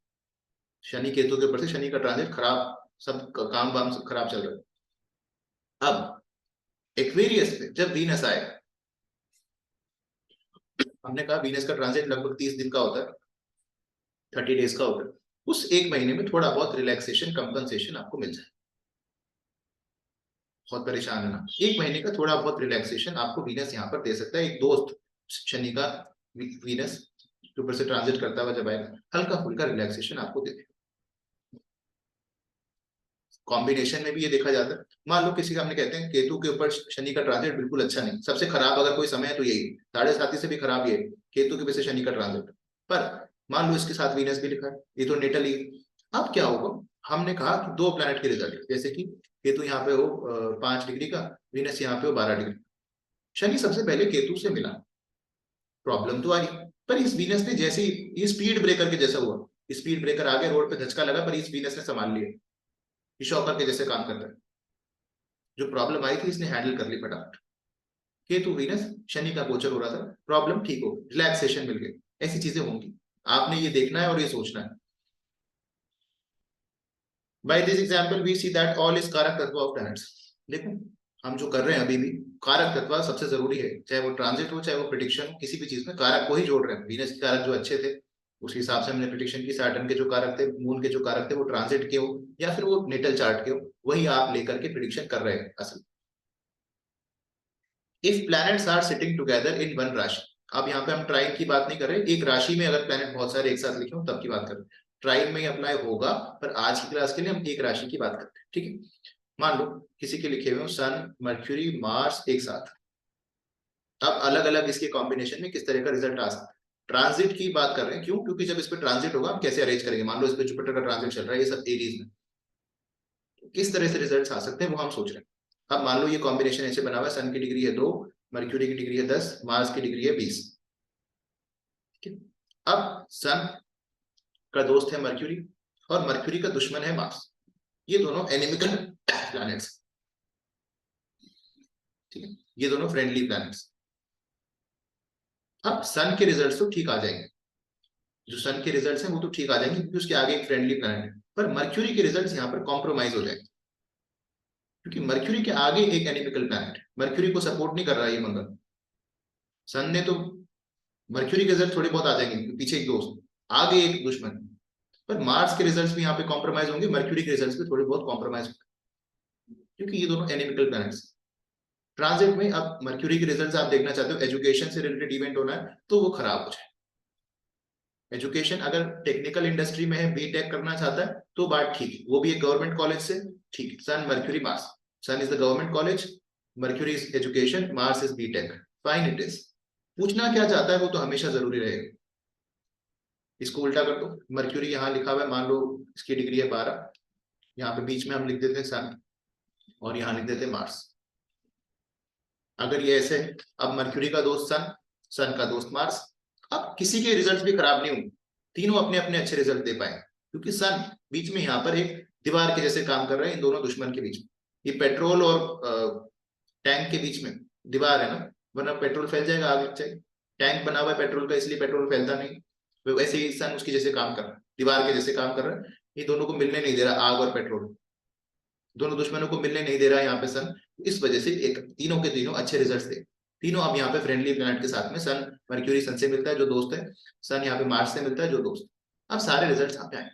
शनि केतु के ऊपर से शनि का ट्रांजिट खराब, सब काम वाम सब खराब चल रहा है। अब एक्वेरियस पे जब वीनस आएगा, हमने कहा वीनस का ट्रांजिट लगभग 30 दिन का होता है, 30 डेज का होता है। उस 1 महीने में थोड़ा बहुत रिलैक्सेशन, कंपनसेशन आपको मिल जाए। बहुत परेशान है ना, 1 महीने का थोड़ा बहुत रिलैक्सेशन आपको वीनस यहाँ पर दे सकता है। एक दोस्त शनि का वीनस के ऊपर से ट्रांजिट करता हुआ जब आएगा, हल्का फुल्का रिलैक्सेशन आपको दे देगा। कॉम्बिनेशन में भी ये देखा जाता है। मान लो किसी का, हमने कहते हैं केतु के ऊपर शनि का ट्रांजिट बिल्कुल अच्छा नहीं, सबसे खराब अगर कोई समय है तो यही, 7.5 से भी खराब ये केतु के वजह से शनि का ट्रांजिट। पर मान लो इसके साथ वीनस भी लिखा है, ये तो नेटल ही। अब क्या होगा, हमने कहा कि 2 प्लैनेट के रिजल्ट, जैसे कि केतु यहाँ पे हो 5 डिग्री का, वीनस यहाँ पे हो 12 डिग्री। शनि सबसे पहले केतु से मिला, प्रॉब्लम तो आई, पर इस वीनस ने जैसे ये स्पीड ब्रेकर के जैसा हुआ, स्पीड ब्रेकर आगे रोड पे धचका लगा, पर इस वीनस ने संभाल लिया, शॉकर के जैसे काम करता है। जो प्रॉब्लम आई थी इसने हैंडल कर ली फटाफट। केतु वीनस, शनि का गोचर हो रहा था, प्रॉब्लम ठीक हो, रिलैक्सेशन मिल गई। ऐसी चीजें होंगी, आपने ये देखना है और ये सोचना है। By this example we see that all is karak tattva of planets. देखो हम जो कर रहे हैं अभी भी, कारक तत्व सबसे जरूरी है, चाहे वो ट्रांजिट हो चाहे वो प्रिडिक्शन हो, किसी भी चीज में कारक को ही जोड़ रहे हैं। वीनस के कारक जो अच्छे थे उस हिसाब से हमने प्रिडिक्शन की, सैटर्न के जो कारक थे, मून के जो कारक थे वो ट्रांजिट के हो या फिर वो नेटल चार्ट के हो, वही आप लेकर के प्रिडिक्शन कर रहे हैं असल। If planets are sitting together in one rashi, अब यहाँ पे हम ट्राइन की बात नहीं कर रहे, एक राशि में अगर प्लैनेट बहुत सारे एक साथ लिखे हो तब की बात कर रहे हैं, ट्राइन में ही अप्लाई होगा, पर आज की क्लास के लिए हम एक राशि की बात करते हैं, ठीक है। मान लो किसी के लिखे हुए सन मर्क्यूरी मार्स एक साथ, अब अलग अलग इसके कॉम्बिनेशन में किस तरह का रिजल्ट आ सकता है। ट्रांजिट की बात कर रहे हैं, क्यों? क्योंकि जब इस पे ट्रांजिट होगा हम कैसे अरेंज करेंगे। मान लो इस पे जुपिटर का ट्रांजिट चल रहा है, ये सब एरीज में, किस तरह से रिजल्ट आ सकते हैं वो हम सोच रहे हैं। अब मान लो ये कॉम्बिनेशन ऐसे बना हुआ है, सन की डिग्री है 2, मर्क्यूरी की डिग्री है 10, मार्स की डिग्री है 20। अब सन का दोस्त है मर्क्यूरी और मर्क्यूरी का दुश्मन है मार्स, ये दोनों एनिमिकल प्लैनेट्स, ठीक है, ये दोनों फ्रेंडली प्लैनेट्स। अब सन के रिजल्ट्स तो ठीक आ जाएंगे, जो सन के रिजल्ट्स हैं वो तो ठीक आ जाएंगे क्योंकि उसके आगे एक फ्रेंडली प्लैनेट है, पर मर्क्यूरी के रिजल्ट्स यहाँ पर कॉम्प्रोमाइज हो जाएंगे, क्योंकि मर्क्यूरी के आगे एक एनिमिकल प्लैनेट, मर्क्यूरी को सपोर्ट नहीं कर रहा है ये मंगल। सन ने तो, मर्क्यूरी के रिजल्ट थोड़े बहुत आ जाएंगे, पीछे एक दोस्त, आगे एक दुश्मन, पर मार्स के रिजल्ट्स भी यहाँ पे कॉम्प्रोमाइज होंगे, मर्क्यूरी के रिजल्ट्स भी थोड़े बहुत कॉम्प्रोमाइज होंगे, क्योंकि ये दोनों एनिमिकल प्लैनेट्स। ट्रांजिट में अब मर्क्यूरी के रिजल्ट्स आप देखना चाहते हो, एजुकेशन से रिलेटेड इवेंट होना है तो वो खराब हो जाए। एजुकेशन अगर टेक्निकल इंडस्ट्री में है, बीटेक करना चाहता है तो बात ठीक है, वो भी एक गवर्नमेंट कॉलेज से, ठीक है। Sun Mercury Mars, Sun is the government college, Mercury is education, Mars is BTech, fine it is. पूछना क्या चाहता है वो तो हमेशा जरूरी रहेगा। इसको उल्टा कर दो, मर्क्यूरी यहाँ लिखा हुआ है, मान लो इसकी डिग्री है 12, यहाँ पे बीच में हम लिख देते हैं सन और यहाँ लिख देते हैं मार्स। अगर ये ऐसे, अब मर्क्यूरी का दोस्त सन, सन का दोस्त मार्स, अब किसी के रिजल्ट भी खराब नहीं होंगे, तीनों अपने अपने अच्छे रिजल्ट दे पाए, क्योंकि सन बीच में यहाँ पर एक दीवार के जैसे काम कर रहे हैं, इन दोनों दुश्मन के बीच में। ये पेट्रोल और टैंक के बीच में दीवार है ना, वरना पेट्रोल फैल जाएगा, आग लग जाएगी। टैंक बना हुआ है पेट्रोल का, इसलिए पेट्रोल फैलता नहीं, वैसे ही सन उसके जैसे काम कर रहा है, दीवार के जैसे काम कर रहा है। ये दोनों को मिलने नहीं दे रहा, आग और पेट्रोल, दोनों दुश्मनों को मिलने नहीं दे रहा है यहाँ पे सन। इस वजह से एक तीनों के तीनों अच्छे रिजल्ट्स दे, तीनों अब यहाँ पे फ्रेंडली प्लैनेट के साथ में, सन मर्क्यूरी सन से मिलता है जो दोस्त है, सन यहाँ पे मार्स से मिलता है जो दोस्त। अब सारे रिजल्ट्स यहाँ पे आए।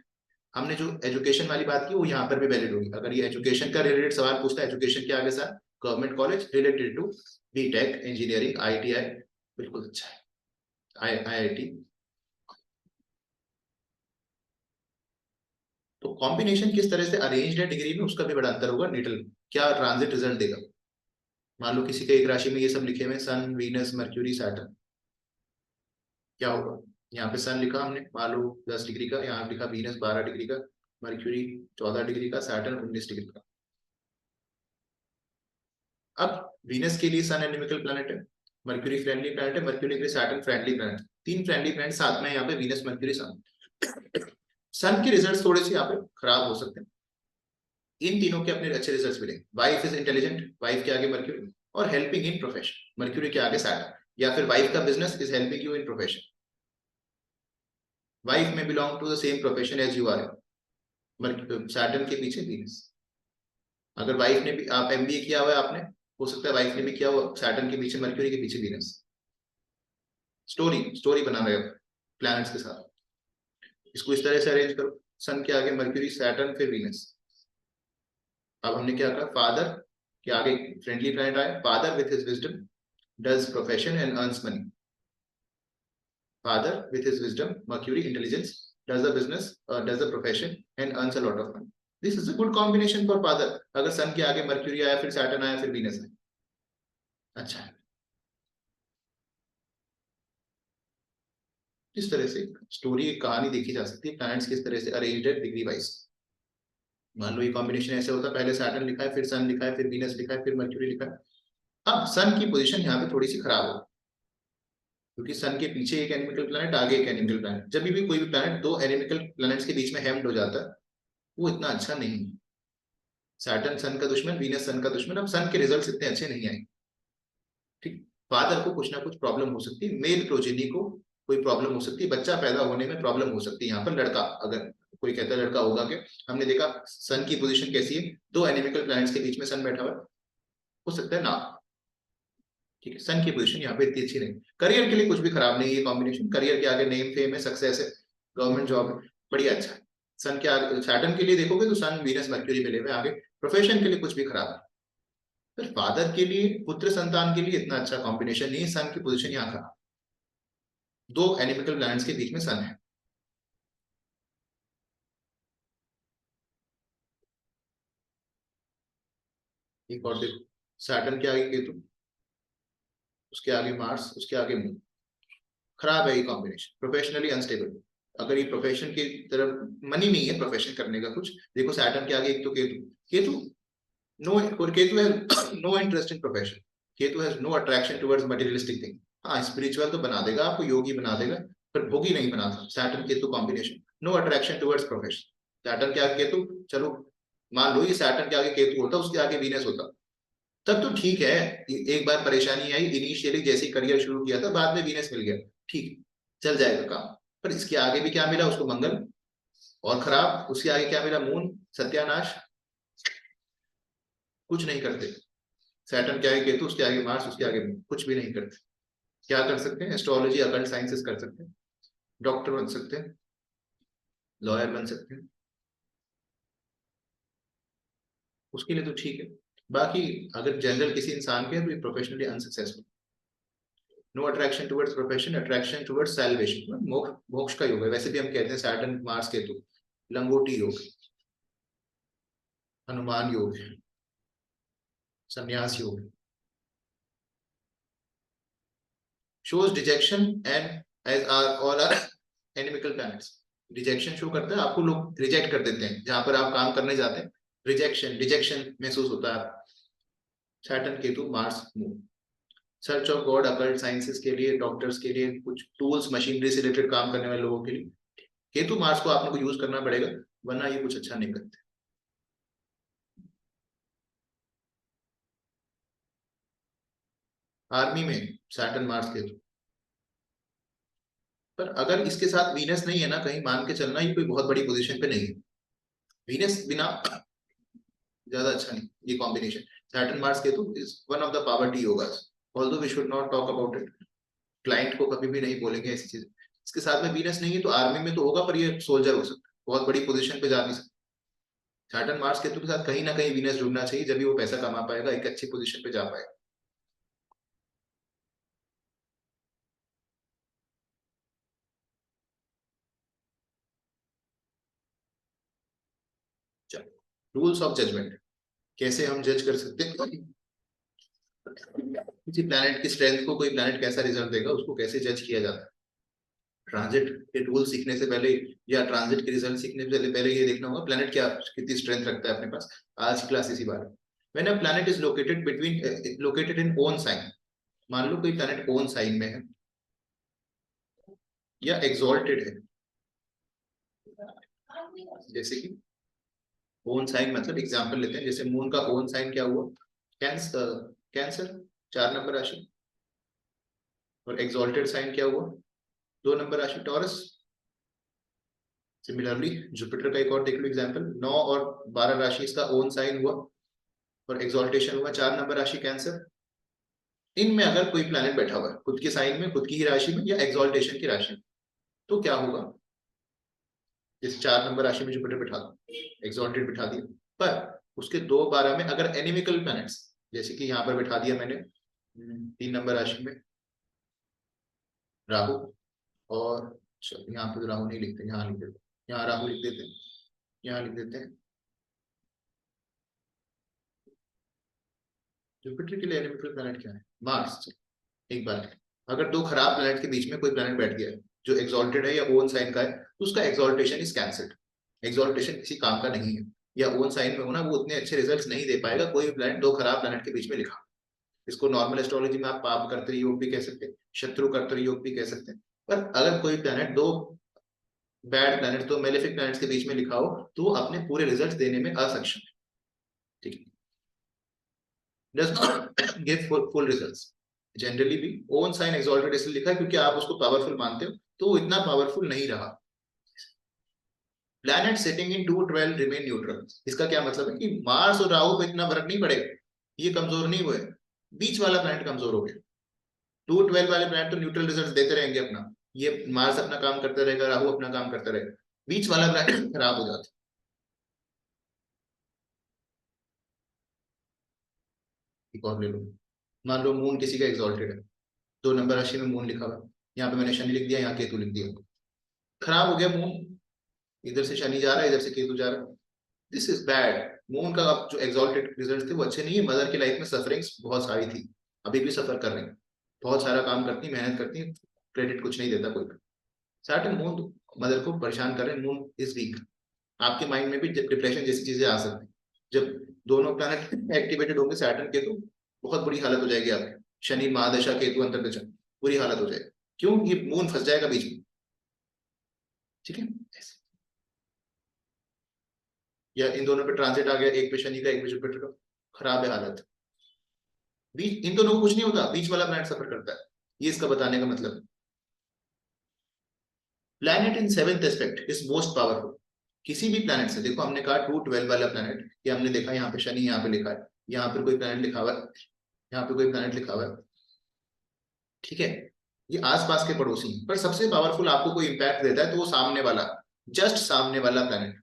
हमने जो एजुकेशन वाली बात की वो यहाँ पर भी वैलिड होगी। अगर ये एजुकेशन का रिलेटेड सवाल पूछता है, एजुकेशन के आगे sir government college related to BTech, engineering, ITI, बिल्कुल अच्छा है। IIT। तो कॉम्बिनेशन किस तरह से अरेंज्ड है डिग्री में, उसका भी बड़ा अंतर होगा नीटल क्या ट्रांजिट रिजल्ट देगा। मान लो किसी के एक राशि में ये सब लिखे हुए हैं, सन वीनस मर्क्यूरी सैटर्न, क्या होगा। यहाँ पे सन लिखा हमने मान लो 10 डिग्री का, यहाँ लिखा वीनस 12 डिग्री का, मर्क्यूरी 14 डिग्री का, सैटर्न 19 डिग्री का। अब वीनस के लिए सन एनिमिकल प्लैनेट है, मर्क्यूरी फ्रेंडली प्लैनेट है, मर्क्यूरी के लिए सैटर्न फ्रेंडली प्लैनेट, तीन फ्रेंडली प्लैनेट साथ में यहाँ पे वीनस मर्क्यूरी सन। सन के रिजल्ट्स थोड़े से यहाँ पे खराब हो सकते हैं। इन तीनों के अपने अच्छे रिजल्ट्स मिले। वाइफ इज इंटेलिजेंट, वाइफ के आगे मर्क्यूरी, और हेल्पिंग इन प्रोफेशन, मर्क्यूरी के आगे सैटर्न। या फिर वाइफ का business is helping you in profession, wife में belong to the same profession as you are, Saturn के पीछे वीनस। अगर वाइफ ने भी, आप MBA किया हुआ है आपने, हो सकता है वाइफ ने भी किया हुआ, सैटर्न के पीछे मर्क्यूरी के पीछे वीनस। स्टोरी स्टोरी बना रहे हो प्लैनेट्स के साथ। इसको इस तरह से अरेंज करो, सन के आगे मर्क्यूरी, सैटर्न, फिर वीनस। अब हमने क्या कहा, फादर के आगे फ्रेंडली प्लैनेट आए, father with his wisdom does profession and earns money. Father with his wisdom mercury intelligence does the business, does the profession and earns a lot of money. This is a good combination for father। अगर सन के आगे मर्क्यूरी आया, फिर सैटर्न आया, फिर वीनस आया, अच्छा है। इस तरह से स्टोरी कहानी देखी जा सकती है, प्लैनेट्स किस तरह से अरेंज्ड है डिग्री वाइज। मान लो ये कॉम्बिनेशन ऐसे होता है, पहले सैटर्न लिखा है, फिर सन लिखा है, फिर वीनस लिखा है, फिर मर्क्यूरी लिखा है। अब सन की पोजीशन यहाँ पे थोड़ी सी खराब हो, क्योंकि सन के पीछे एक एनिमिकल प्लैनेट, आगे एक एनिमिकल प्लैनेट। जब भी कोई भी प्लैनेट दो एनिमिकल प्लैनेट्स के बीच में हेम्ड हो जाता है, वो इतना अच्छा नहीं है। सैटर्न सन का दुश्मन, वीनस सन का दुश्मन। अब सन के रिजल्ट्स इतने अच्छे नहीं आए, ठीक। फादर को कुछ ना कुछ प्रॉब्लम हो सकती है, मेल प्रोजेनी को कोई प्रॉब्लम हो सकती है, बच्चा पैदा होने में प्रॉब्लम हो सकती है। यहाँ पर लड़का, अगर कोई कहता है लड़का होगा, क्या हमने देखा सन की पोजीशन कैसी है, दो एनिमिकल प्लैनेट्स के बीच में सन बैठा हुआ है, हो सकता है ना, ठीक है। सन की पोजीशन यहाँ पे इतनी अच्छी नहीं। करियर के लिए कुछ भी खराब नहीं है ये कॉम्बिनेशन, करियर के आगे नेम फेम है, सक्सेस है, गवर्नमेंट जॉब है, बढ़िया अच्छा है। सन के आगे सैटर्न के लिए देखोगे तो सन वीनस मर्क्यूरी मिले हुए आगे, प्रोफेशन के लिए कुछ भी खराब है। फिर फादर के लिए, पुत्र संतान के लिए इतना अच्छा कॉम्बिनेशन नहीं है, सन की पोजीशन यहाँ खराब, दो एनिमिकल प्लैनेट्स के बीच में सन है। एक और देखो, सैटर्न के आगे केतु, उसके आगे मार्स, उसके आगे मून, खराब है ये कॉम्बिनेशन, प्रोफेशनली अनस्टेबल। अगर ये प्रोफेशन की तरफ, मनी नहीं है प्रोफेशन करने का कुछ, देखो सैटर्न के आगे एक तो केतु, केतु नो, केतु है no interest in profession, Ketu has no attraction towards materialistic thing. हाँ स्पिरिचुअल तो बना देगा आपको, योगी बना देगा, पर भोगी नहीं बनाता। Saturn Ketu combination, no attraction towards profession. Saturn के आगे केतु, चलो मान लो ये सैटर्न के आगे केतु होता, उसके आगे वीनस होता, तब तो ठीक है। एक बार परेशानी आई इनिशियली, जैसे करियर शुरू किया था, बाद में वीनस मिल गया, ठीक, चल जाएगा काम। पर इसके आगे भी क्या मिला उसको, मंगल, और खराब। उसके आगे क्या मिला, मून, सत्यानाश, कुछ नहीं करते। सैटर्न के आगे केतु, उसके आगे मार्स, उसके आगे मून, कुछ भी नहीं करते। क्या कर सकते हैं, एस्ट्रोलॉजी अकल्ट साइंसेस कर सकते हैं, डॉक्टर बन सकते हैं, लॉयर बन सकते हैं, उसके लिए तो ठीक है। बाकी अगर जनरल किसी इंसान के है तो ये professionally unsuccessful. No attraction towards profession, attraction towards salvation, moksha, मोक्ष का योग है। वैसे भी हम कहते हैं सैटर्न मार्स केतु लंगोटी योग, हनुमान योग है, संन्यास योग, shows dejection and as are all are enemical planets। Detection show करता है, आपको लोग रिजेक्ट कर देते हैं जहां पर आप काम करने जाते हैं, रिजेक्शन डिजेक्शन महसूस होता है। Saturn Ketu Mars moon, search of God occult sciences के लिए, डॉक्टर्स के लिए, कुछ टूल्स मशीनरी से रिलेटेड काम करने वाले लोगों के लिए केतु मार्स को आपको यूज करना पड़ेगा, वरना ये कुछ अच्छा नहीं करते। आर्मी में सैटर्न मार्स केतु, पर अगर इसके साथ वीनस नहीं है ना, कहीं मान के चलना ये कोई बहुत बड़ी पोजीशन पे नहीं है। वीनस बिना ज्यादा अच्छा नहीं ये combination. Saturn Mars Ketu is one of the poverty yogas, although we should not talk about it, client को कभी भी नहीं बोलेंगे ऐसी चीज। इसके साथ में वीनस नहीं है तो आर्मी में तो होगा, पर ये सोल्जर हो सकता है, बहुत बड़ी पोजीशन पे जा नहीं सकता। सैटर्न मार्स केतु के साथ कहीं ना कहीं वीनस जुड़ना चाहिए, जब भी वो पैसा कमा पाएगा, एक अच्छी पोजीशन पे जा पाएगा। चलो रूल्स ऑफ जजमेंट, कैसे हम जज कर सकते हैं किसी प्लैनेट की स्ट्रेंथ को, कोई प्लैनेट कैसा रिजल्ट देगा उसको कैसे जज किया जाता है। ट्रांजिट के टूल सीखने से पहले या ट्रांजिट के रिजल्ट सीखने से पहले ये देखना होगा प्लैनेट क्या कितनी स्ट्रेंथ रखता है अपने पास। आज की क्लास इसी बारे में। When a planet is located in own sign, मान लो कोई प्लैनेट ओन साइन में है या एग्जॉल्टेड है, जैसे कि ओन साइन मतलब एग्जांपल लेते हैं, जैसे मून का ओन साइन क्या हुआ, कैंसर, कैंसर 4 नंबर राशि, और एग्जॉल्टेड साइन क्या हुआ, 2 नंबर राशि टॉरस। सिमिलरली जुपिटर का एक और देख लो एग्जांपल, 9 और 12 राशि इसका ओन साइन हुआ और एग्जॉल्टेशन हुआ 4 नंबर राशि कैंसर। इनमें अगर कोई प्लैनेट बैठा हुआ है खुद के साइन में, खुद की ही राशि में या एग्जॉल्टेशन की राशि में, तो क्या होगा, जैसे 4 नंबर राशि में जुपिटर बिठा दो, एग्जॉल्टेड बिठा दिया, पर उसके 2 12 में अगर एनिमिकल प्लैनेट्स, जैसे कि यहाँ पर बिठा दिया मैंने 3 नंबर राशि में राहु, और यहाँ पे तो राहु नहीं लिखते, यहाँ लिख देते, यहाँ राहु लिख देते हैं, यहाँ लिख देते हैं जुपिटर के लिए एनिमिकल प्लैनेट क्या है, मार्स। एक बार अगर दो खराब प्लैनेट के बीच में कोई प्लैनेट बैठ गया है जो एक्सॉल्टेड है या ओन साइन का है, तो उसका एक्सॉल्टेशन इज कैंसल्ड। एक्सॉल्टेशन किसी काम का नहीं है, या ओन साइन में होना वो उतने अच्छे रिजल्ट्स नहीं दे पाएगा कोई भी प्लैनेट दो खराब प्लैनेट के बीच में लिखा। इसको नॉर्मल एस्ट्रोलॉजी में आप पाप कर्तरी योग भी कह सकते हैं, शत्रु कर्तरी योग भी कह सकते हैं। पर अगर कोई प्लैनेट दो बैड प्लैनेट, दो मेलेफिक प्लैनेट्स के बीच में लिखा हो, तो वो अपने पूरे रिजल्ट देने में असक्षम है। ठीक है, does not give full results. Generally भी ओन साइन एक्सॉल्टेड इसलिए लिखा है क्योंकि आप उसको पावरफुल मानते हो, तो वो इतना पावरफुल नहीं रहा। प्लैनेट सेटिंग इन 2 12 रिमेन न्यूट्रल, इसका क्या मतलब है कि मार्स और राहु को इतना फर्क नहीं पड़ेगा, ये कमजोर नहीं हुए, बीच वाला प्लैनेट कमजोर हो गया। 2 12 वाले प्लैनेट तो न्यूट्रल रिजल्ट देते रहेंगे अपना, ये मार्स अपना काम करता रहेगा, राहु अपना काम करता रहेगा, बीच वाला प्लैनेट खराब हो जाता। एक और ले लो, मान लो मून किसी का एक्सॉल्टेड है, 2 नंबर राशि में मून लिखा हुआ, यहाँ पे मैंने शनि लिख दिया, यहाँ केतु लिख दिया, खराब हो गया मून, इधर से शनि जा रहा है, इधर से केतु जा रहा है, दिस इज बैड। मून का जो एक्सॉल्टेड रिजल्ट थे वो अच्छे नहीं है, मदर की लाइफ में सफरिंग्स बहुत सारी थी, अभी भी सफर कर रही है, बहुत सारा काम करती, मेहनत करती, क्रेडिट कुछ नहीं देता कोई। सैटर्न मून मदर को परेशान कर रहे हैं, मून इज वीक। आपके माइंड में भी डिप्रेशन जैसी चीजें आ सकती हैं जब दोनों प्लैनेट एक्टिवेटेड होंगे, सैटर्न केतु, बहुत बुरी हालत हो जाएगी आपकी, शनि महादशा केतु अंतर्दशा, बुरी हालत हो जाएगी, क्यों, ये मून फंस जाएगा बीच में। ठीक है, या इन दोनों पे ट्रांजिट आ गया, एक पे शनि का एक पे जुपिटर का, खराब है हालत। बीच इन दोनों को कुछ नहीं होता, बीच वाला प्लैनेट सफर करता है, ये इसका बताने का मतलब है। Planet in seventh aspect is most powerful. किसी भी प्लैनेट से, देखो हमने कहा 2 12 वाला प्लैनेट, ये हमने देखा यहाँ पे शनि यहाँ पे लिखा है, यहाँ पे कोई प्लैनेट लिखा हुआ है, यहाँ पे कोई प्लैनेट लिखा हुआ है, ठीक है, ये आसपास के पड़ोसी हैं, पर सबसे पावरफुल आपको कोई इंपैक्ट देता है तो वो सामने वाला, जस्ट सामने वाला प्लैनेट,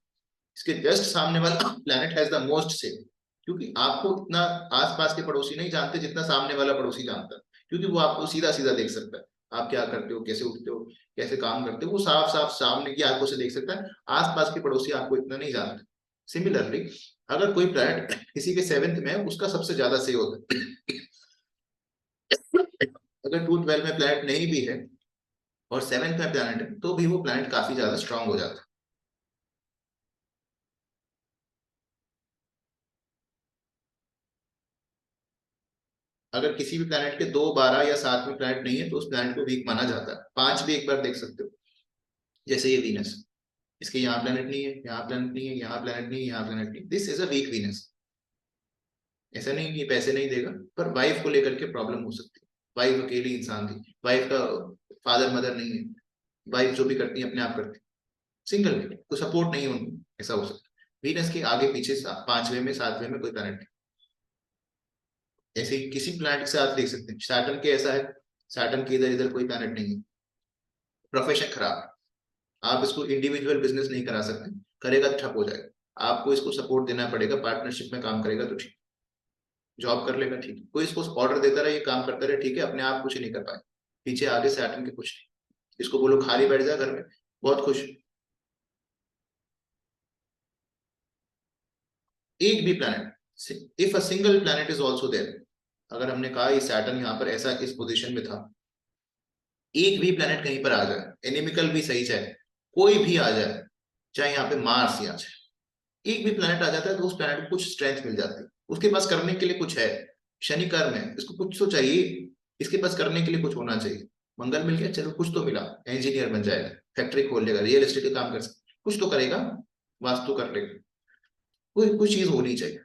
इसके जस्ट सामने वाला प्लैनेट हैज द मोस्ट से, क्योंकि आपको इतना आसपास के पड़ोसी नहीं जानते जितना सामने वाला पड़ोसी जानता है, क्योंकि वो आपको सीधा सीधा देख सकता है, आप क्या करते हो, कैसे उठते हो, कैसे काम करते हो, वो साफ साफ सामने की आंखों से देख सकता है। आसपास के पड़ोसी आपको इतना नहीं जानते। सिमिलरली अगर कोई प्लैनेट किसी के सेवेंथ में है, उसका सबसे ज्यादा से होता है। अगर 2 12 में प्लैनेट नहीं भी है और सेवेंथ में प्लैनेट है, तो भी वो प्लैनेट काफी ज्यादा स्ट्रांग हो जाता है। अगर किसी भी प्लैनेट के 2 12 या 7 में प्लैनेट नहीं है, तो उस प्लैनेट को वीक माना जाता है। 5 भी एक बार देख सकते हो, जैसे ये वीनस, इसके यहाँ प्लैनेट नहीं है, यहाँ प्लैनेट नहीं है, यहाँ प्लैनेट नहीं है, यहाँ प्लैनेट नहीं, this is a weak Venus. ऐसा नहीं कि पैसे नहीं देगा, पर वाइफ को लेकर के प्रॉब्लम हो सकती है, वाइफ अकेली इंसान थी, वाइफ का फादर मदर नहीं है, वाइफ जो भी करती है अपने आप करती है, सिंगल है, कोई सपोर्ट नहीं है उनको, ऐसा हो सकता है। वीनस के आगे पीछे 5वें में 7वें में कोई प्लैनेट नहीं। ऐसे ही किसी प्लैनेट के साथ देख सकते हैं, सैटर्न के ऐसा है, सैटर्न के इधर इधर कोई प्लैनेट नहीं है, प्रोफेशन खराब, आप इसको इंडिविजुअल बिजनेस नहीं करा सकते, करेगा तो ठप हो जाएगा, आपको इसको सपोर्ट देना पड़ेगा, पार्टनरशिप में काम करेगा तो ठीक, जॉब कर लेगा ठीक है, कोई इसको ऑर्डर देता रहे, ये काम करता रहे, ठीक है, अपने आप कुछ नहीं कर पाए, पीछे आगे से आटम के कुछ नहीं, इसको बोलो खाली बैठ जाए घर में, बहुत खुश। एक भी planet, if a single planet is also there, अगर हमने कहा ये सैटर्न यहाँ पर ऐसा इस पोजीशन में था, एक भी प्लैनेट कहीं पर आ जाए, एनिमिकल भी सही चाहे कोई भी आ जाए, चाहे यहाँ पे मार्स ही आ जाए, एक भी प्लैनेट आ जाता है तो उस प्लैनेट को कुछ स्ट्रेंथ मिल जाती है, उसके पास करने के लिए कुछ है। शनि कर्म है, इसको कुछ तो चाहिए, इसके पास करने के लिए कुछ होना चाहिए। मंगल मिल गया, चलो कुछ तो मिला, इंजीनियर बन जाएगा, फैक्ट्री खोल लेगा, रियल एस्टेट का काम कर सकता, कुछ तो करेगा, वास्तु कर लेगा, कोई कुछ चीज होनी चाहिए।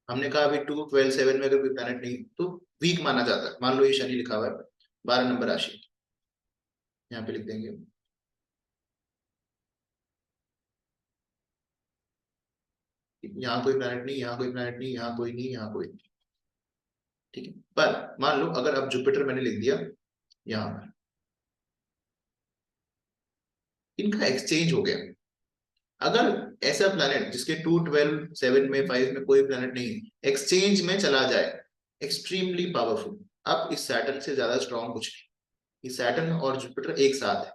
हमने कहा अभी 2 12 7 में अगर कोई प्लैनेट नहीं तो वीक माना जाता है। मान लो ये शनि लिखा हुआ है, 12 नंबर राशि, यहाँ पे लिख देंगे। यहाँ कोई प्लैनेट नहीं, यहाँ कोई प्लैनेट नहीं, यहाँ कोई नहीं, यहाँ कोई नहीं, ठीक है। पर मान लो अगर अब जुपिटर मैंने लिख दिया यहाँ पर, इनका एक्सचेंज हो गया। अगर ऐसा प्लैनेट जिसके 2 12 7 में 5 में कोई प्लैनेट नहीं, एक्सचेंज में चला जाए, एक्सट्रीमली पावरफुल। अब इस सैटर्न से ज्यादा स्ट्रॉन्ग कुछ नहीं, ये सैटर्न और जुपिटर एक साथ है,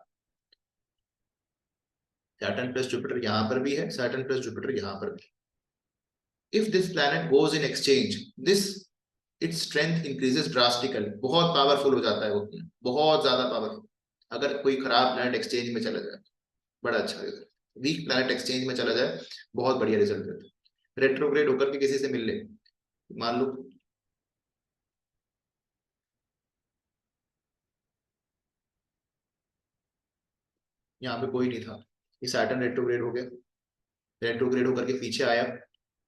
सैटर्न प्लस जुपिटर यहाँ पर भी है, सैटर्न प्लस जुपिटर यहाँ पर भी। If this planet goes in exchange, this its strength increases drastically, बहुत पावरफुल हो जाता है वो, बहुत ज्यादा पावरफुल। अगर कोई खराब प्लैनेट एक्सचेंज में चला जाए, बड़ा अच्छा रिजल्ट। वीक प्लैनेट एक्सचेंज में चला जाए, बहुत बढ़िया रिजल्ट देता है। रेट्रोग्रेड होकर के किसी से मिल ले, मान लो यहाँ पे कोई नहीं था, ये सैटर्न रेट्रोग्रेड हो गया, रेट्रोग्रेड होकर के पीछे आया,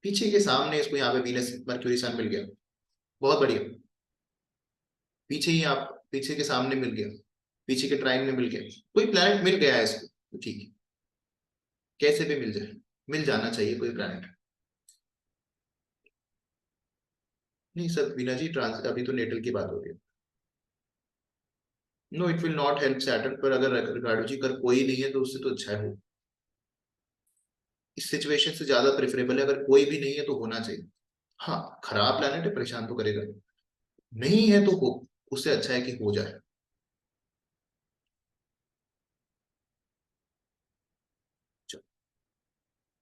पीछे के सामने इसको यहाँ पे वीनस मर्क्यूरी सन मिल गया, बहुत बढ़िया। पीछे ही आप, पीछे के सामने मिल गया, पीछे के ट्राइन में मिल गया, कोई प्लैनेट मिल गया है इसको तो ठीक है, कैसे भी मिल जाए, मिल जाना चाहिए कोई प्लैनेट। नहीं सर वीना जी, ट्रांस अभी तो नेटल की बात हो रही है। No it will not help Saturn, पर अगर रिगार्डो जी कर कोई नहीं है तो उससे तो अच्छा है वो, इस सिचुएशन से ज्यादा प्रेफरेबल है, अगर कोई भी नहीं है तो होना चाहिए। हाँ खराब प्लैनेट है, परेशान तो करेगा, नहीं है तो हो, उससे अच्छा है कि हो जाए।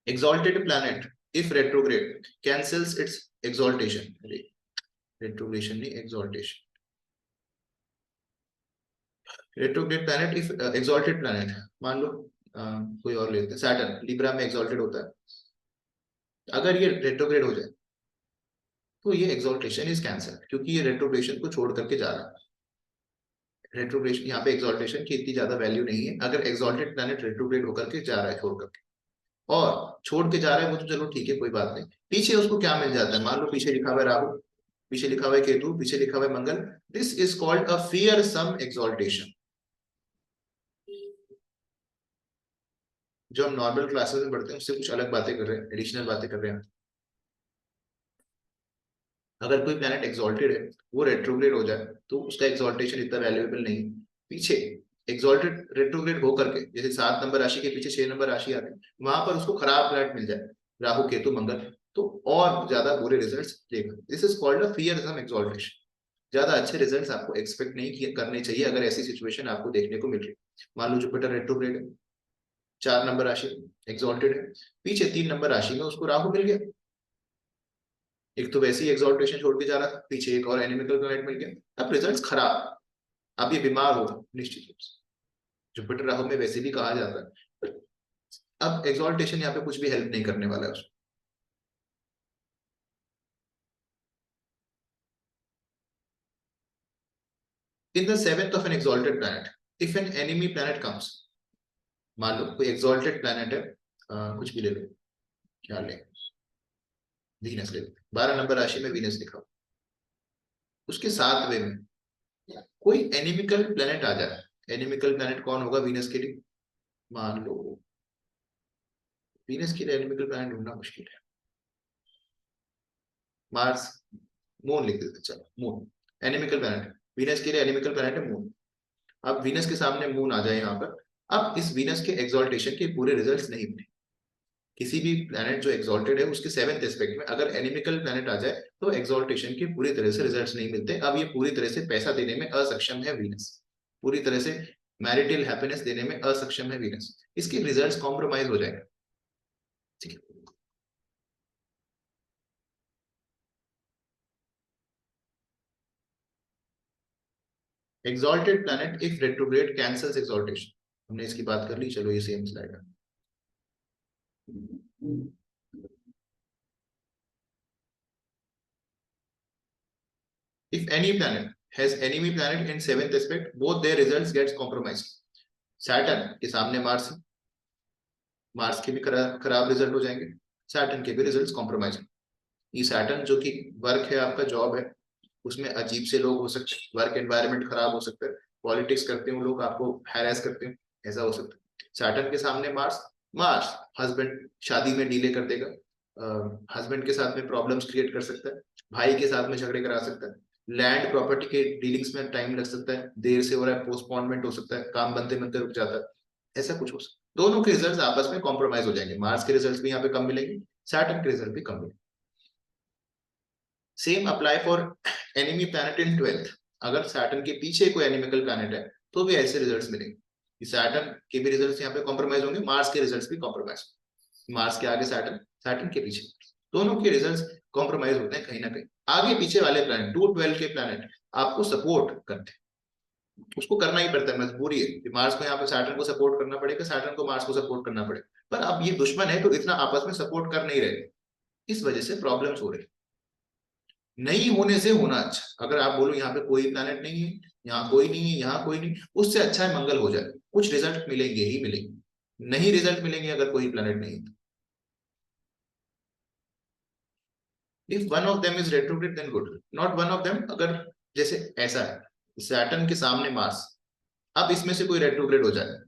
exalted planet if retrograde cancels its exaltation, retrogression नहीं exaltation, retrograde planet if exalted planet, मान लो कोई और लेते हैं, सैटर्न लिब्रा में exalted होता है, अगर ये retrograde हो जाए तो ये exaltation इज कैंसल, क्योंकि ये retrogression को छोड़ करके जा रहा है। रेट्रोग्रेशन यहाँ पे exaltation की इतनी ज्यादा वैल्यू नहीं है, अगर exalted planet retrograde होकर के जा रहा है छोड़ करके, और छोड़ के जा रहा है वो तो चलो ठीक है कोई बात नहीं, पीछे उसको क्या मिल जाता है, मान लो पीछे लिखा हुआ है राहु, पीछे लिखा हुआ है केतु, पीछे लिखा हुआ है मंगल, this is called a fearsome exaltation. जो हम नॉर्मल क्लासेस में पढ़ते हैं उससे कुछ अलग बातें कर रहे हैं, एडिशनल बातें कर रहे हैं। अगर कोई प्लैनेट एक्सॉल्टेड है, वो रेट्रोग्रेड हो जाए तो उसका एक्सॉल्टेशन इतना वैल्यूएबल नहीं, पीछे एक्सॉल्टेड रेट्रोग्रेड हो करके, जैसे 7 नंबर राशि के पीछे 6 नंबर राशि आती है, वहां पर उसको खराब प्लैनेट मिल जाए, राहु केतु मंगल, तो और ज्यादा बुरे रिजल्ट्स देगा। This is called a fearsome exaltation. ज्यादा अच्छे रिजल्ट्स आपको एक्सपेक्ट नहीं करने चाहिए अगर ऐसी सिचुएशन आपको देखने को मिल रही। मान लो जुपिटर रेट्रोग्रेड है, 4 नंबर राशि एक्सॉल्टेड है, पीछे 3 नंबर राशि में उसको राहु मिल गया, एक तो वैसे ही एक्सॉल्टेशन छोड़ के जा रहा था, पीछे एक और एनिमिकल प्लैनेट मिल गया, अब रिजल्ट्स खराब, अब ये बीमार होगा निश्चित रूप से। जुपिटर राहु में वैसे भी कहा जाता है, अब एक्सॉल्टेशन यहाँ पे कुछ भी हेल्प नहीं करने वाला है उसको। In the seventh of an exalted planet if an enemy planet comes, मान लो कोई एक्सॉल्टेड प्लैनेट है, कुछ भी ले लो, क्या ले, वीनस ले लो, 12 नंबर राशि में वीनस लिखा हो, उसके 7वें में कोई एनिमिकल प्लैनेट आ जाए, एनिमिकल प्लैनेट कौन होगा वीनस के लिए, मान लो वीनस के लिए एनिमिकल प्लैनेट ढूंढना मुश्किल है, मार्स, मून लिख देते चलो, मून एनिमिकल प्लैनेट, वीनस के लिए एनिमिकल प्लैनेट है मून। अब वीनस के सामने मून आ जाए यहाँ पर, अब इस वीनस के एक्सॉल्टेशन के पूरे रिजल्ट्स नहीं मिले, किसी भी प्लैनेट जो एक्सॉल्टेड है उसके 7th एस्पेक्ट में अगर एनिमिकल प्लैनेट आ जाए तो एक्सॉल्टेशन के पूरी तरह से रिजल्ट्स नहीं मिलते। अब ये पूरी तरह से पैसा देने में असक्षम है वीनस, पूरी तरह से मैरिटल हैप्पीनेस देने में असक्षम है वीनस, इसके रिजल्ट्स कॉम्प्रोमाइज हो जाएंगे। ठीक है। Exalted planet if retrograde cancels exaltation, हमने इसकी बात कर ली, चलो ये सेम स्लाइड है। If any planet has enemy planet in 7th aspect, both their results gets compromised. Saturn के सामने मार्स, मार्स के भी खराब रिजल्ट हो जाएंगे, सैटर्न के भी रिजल्ट्स कॉम्प्रोमाइज। ये सैटर्न जो कि वर्क है, आपका जॉब है, उसमें अजीब से लोग हो सकते हैं, वर्क एनवायरनमेंट खराब हो सकता है, पॉलिटिक्स करते हैं लोग, आपको हैरेस करते हैं, ऐसा हो सकता है। सैटर्न के सामने मार्स, मार्स हस्बैंड शादी में डिले कर देगा, हस्बैंड के साथ में प्रॉब्लम्स क्रिएट कर सकता है, भाई के साथ में झगड़े करा सकता है, लैंड प्रॉपर्टी के डीलिंग्स में टाइम लग सकता है, देर से हो रहा है, पोस्टपोनमेंट हो सकता है, काम बनते बनते रुक जाता है, ऐसा कुछ हो सकता है। दोनों के रिजल्ट्स आपस में कॉम्प्रोमाइज हो जाएंगे, मार्स के रिजल्ट्स भी यहाँ पे कम मिलेंगे, सैटर्न के रिजल्ट भी कम मिलेंगे। Same apply for enemy planet in 12th, अगर सैटर्न के पीछे कोई एनिमिकल प्लैनेट है तो भी ऐसे रिजल्ट्स मिलेंगे। सैटर्न के भी रिजल्ट्स यहाँ पे कॉम्प्रोमाइज होंगे, मार्स के रिजल्ट्स भी कॉम्प्रोमाइज, मार्स के आगे सैटर्न, सैटर्न के पीछे, दोनों के रिजल्ट्स कॉम्प्रोमाइज होते हैं कहीं ना कहीं। आगे पीछे वाले प्लैनेट 2-12 के प्लैनेट आपको सपोर्ट करते हैं, उसको करना ही पड़ता है, मजबूरी है कि मार्स को यहाँ पे सैटर्न को सपोर्ट करना पड़ेगा, सैटर्न को मार्स को सपोर्ट करना पड़ेगा, पर अब ये दुश्मन है तो इतना आपस में सपोर्ट कर नहीं रहे, इस वजह से प्रॉब्लम्स हो रही। नहीं होने से होना अच्छा, अगर आप बोलो यहाँ पे कोई प्लैनेट नहीं है, यहाँ कोई नहीं है, यहाँ कोई नहीं, उससे अच्छा है मंगल हो जाए, कुछ रिजल्ट मिलेंगे ही मिलेंगे, नहीं रिजल्ट मिलेंगे अगर कोई प्लैनेट नहीं है। If one of them is retrograde then good, not one of them, अगर जैसे ऐसा है सैटर्न के सामने मार्स, अब इसमें से कोई रेट्रोग्रेड हो जाए